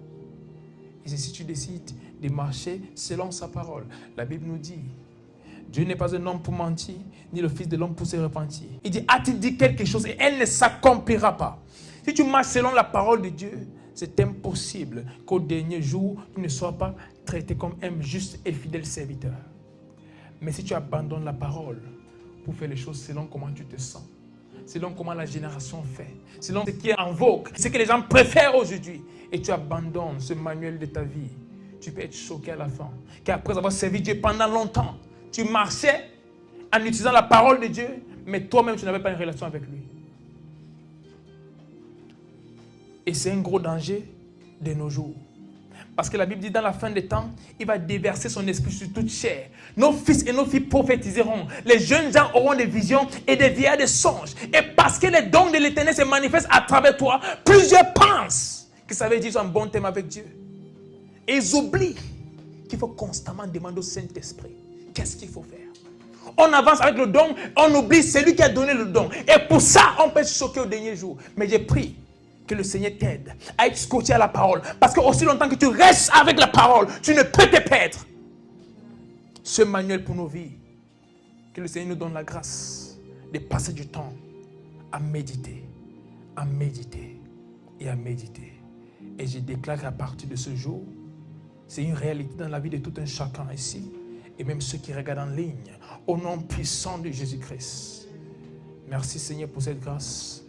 Et c'est si tu décides de marcher selon sa parole. La Bible nous dit, Dieu n'est pas un homme pour mentir, ni le fils de l'homme pour se repentir. Il dit, a-t-il dit quelque chose et elle ne s'accomplira pas. Si tu marches selon la parole de Dieu, c'est impossible qu'au dernier jour, tu ne sois pas traité comme un juste et fidèle serviteur. Mais si tu abandonnes la parole pour faire les choses selon comment tu te sens, selon comment la génération fait, selon ce qui est en vogue, ce que les gens préfèrent aujourd'hui, et tu abandonnes ce manuel de ta vie, tu peux être choqué à la fin. Qu'après avoir servi Dieu pendant longtemps, tu marchais en utilisant la parole de Dieu, mais toi-même tu n'avais pas une relation avec lui. Et c'est un gros danger de nos jours. Parce que la Bible dit dans la fin des temps, il va déverser son esprit sur toute chair. Nos fils et nos filles prophétiseront. Les jeunes gens auront des visions et des vieillards des songes. Et parce que les dons de l'Éternel se manifestent à travers toi, plusieurs pensent que ça veut dire qu'ils ont un bon thème avec Dieu. Et ils oublient qu'il faut constamment demander au Saint-Esprit qu'est-ce qu'il faut faire. On avance avec le don, on oublie celui qui a donné le don. Et pour ça, on peut se choquer au dernier jour. Mais j'ai pris que le Seigneur t'aide à être scotché à la parole. Parce que aussi longtemps que tu restes avec la parole, tu ne peux te perdre. Ce manuel pour nos vies, que le Seigneur nous donne la grâce de passer du temps à méditer, à méditer et à méditer. Et je déclare qu'à partir de ce jour, c'est une réalité dans la vie de tout un chacun ici, et même ceux qui regardent en ligne, au nom puissant de Jésus-Christ. Merci Seigneur pour cette grâce.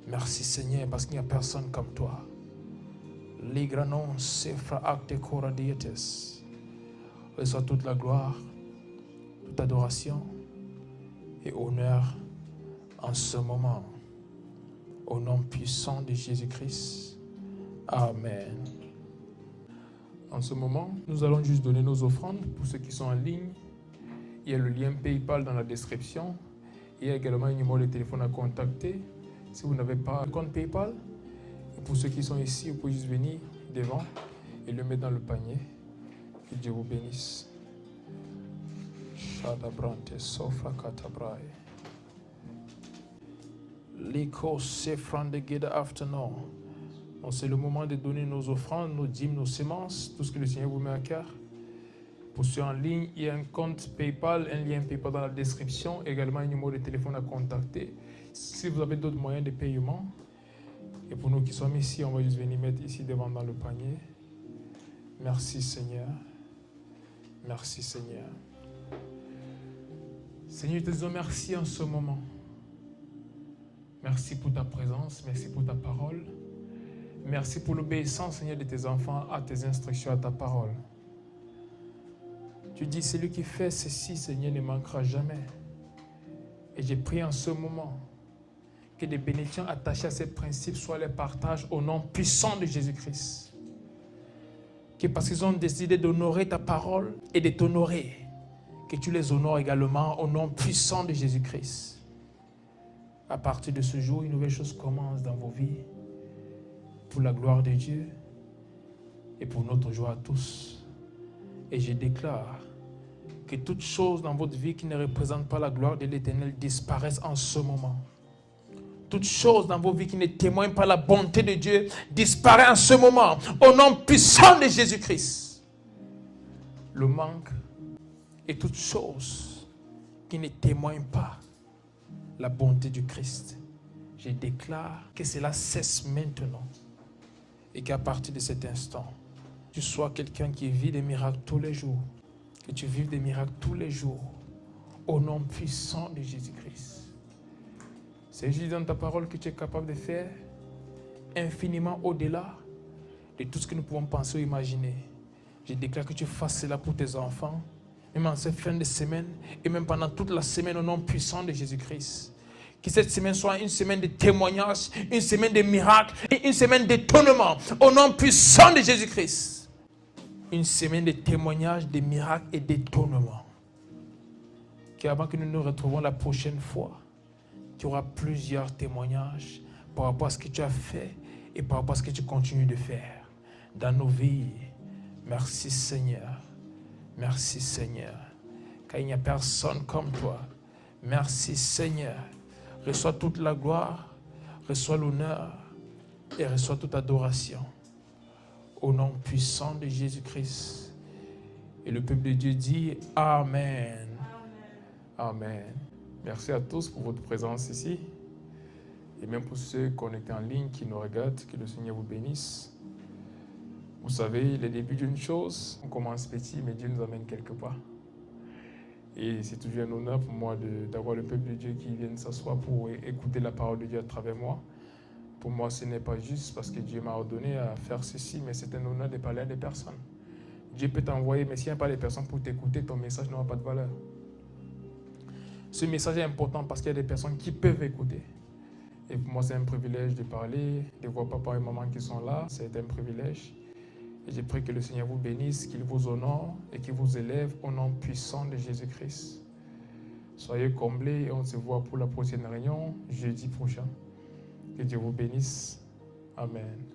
Merci Seigneur parce qu'il n'y a personne comme toi. Ligranon sefra acte cora dietes. Reçois toute la gloire, toute adoration et honneur en ce moment. Au nom puissant de Jésus-Christ. Amen. En ce moment, nous allons juste donner nos offrandes pour ceux qui sont en ligne. Il y a le lien PayPal dans la description. Il y a également un numéro de téléphone à contacter. Si vous n'avez pas de compte PayPal, et pour ceux qui sont ici, vous pouvez juste venir devant et le mettre dans le panier. Que Dieu vous bénisse. Shadabrante sofra katabrae. Liko sefrande geda afternoon. Donc c'est le moment de donner nos offrandes, nos dîmes, nos semences, tout ce que le Seigneur vous met à cœur. Pour ceux en ligne, il y a un compte PayPal, un lien PayPal dans la description, également un numéro de téléphone à contacter. Si vous avez d'autres moyens de paiement, et pour nous qui sommes ici, on va juste venir mettre ici devant dans le panier. Merci Seigneur. Merci Seigneur. Seigneur, nous te disons merci en ce moment. Merci pour ta présence, merci pour ta parole. Merci pour l'obéissance, Seigneur, de tes enfants à tes instructions, à ta parole. Tu dis, celui qui fait ceci, Seigneur, ne manquera jamais. Et j'ai prié en ce moment que des bénédictions attachées à ces principes soient les partages au nom puissant de Jésus-Christ. Que parce qu'ils ont décidé d'honorer ta parole et de t'honorer, que tu les honores également au nom puissant de Jésus-Christ. À partir de ce jour, une nouvelle chose commence dans vos vies pour la gloire de Dieu et pour notre joie à tous. Et je déclare que toute chose dans votre vie qui ne représente pas la gloire de l'Éternel disparaisse en ce moment. Toute chose dans vos vies qui ne témoigne pas la bonté de Dieu disparaît en ce moment. Au nom puissant de Jésus-Christ. Le manque et toute chose qui ne témoigne pas la bonté du Christ. Je déclare que cela cesse maintenant. Et qu'à partir de cet instant, tu sois quelqu'un qui vit des miracles tous les jours. Que tu vives des miracles tous les jours. Au nom puissant de Jésus-Christ. C'est juste dans ta parole que tu es capable de faire infiniment au-delà de tout ce que nous pouvons penser ou imaginer. Je déclare que tu fasses cela pour tes enfants, même en cette fin de semaine et même pendant toute la semaine au nom puissant de Jésus-Christ. Que cette semaine soit une semaine de témoignages, une semaine de miracles et une semaine d'étonnement au nom puissant de Jésus-Christ. Une semaine de témoignages, de miracles et d'étonnement. Qu'avant que nous nous retrouvions la prochaine fois, tu auras plusieurs témoignages par rapport à ce que tu as fait et par rapport à ce que tu continues de faire dans nos vies. Merci Seigneur. Merci Seigneur. Car il n'y a personne comme toi. Merci Seigneur. Reçois toute la gloire, reçois l'honneur et reçois toute adoration. Au nom puissant de Jésus-Christ. Et le peuple de Dieu dit Amen. Amen. Merci à tous pour votre présence ici. Et même pour ceux connectés en ligne qui nous regardent, que le Seigneur vous bénisse. Vous savez, le début d'une chose, on commence petit, mais Dieu nous amène quelque part. Et c'est toujours un honneur pour moi d'avoir le peuple de Dieu qui vient s'asseoir pour écouter la parole de Dieu à travers moi. Pour moi, ce n'est pas juste parce que Dieu m'a ordonné à faire ceci, mais c'est un honneur de parler à des personnes. Dieu peut t'envoyer, mais s'il n'y a pas de personnes pour t'écouter, ton message n'aura pas de valeur. Ce message est important parce qu'il y a des personnes qui peuvent écouter. Et pour moi, c'est un privilège de parler, de voir papa et maman qui sont là. C'est un privilège. Et je prie que le Seigneur vous bénisse, qu'il vous honore et qu'il vous élève au nom puissant de Jésus-Christ. Soyez comblés et on se voit pour la prochaine réunion jeudi prochain. Que Dieu vous bénisse. Amen.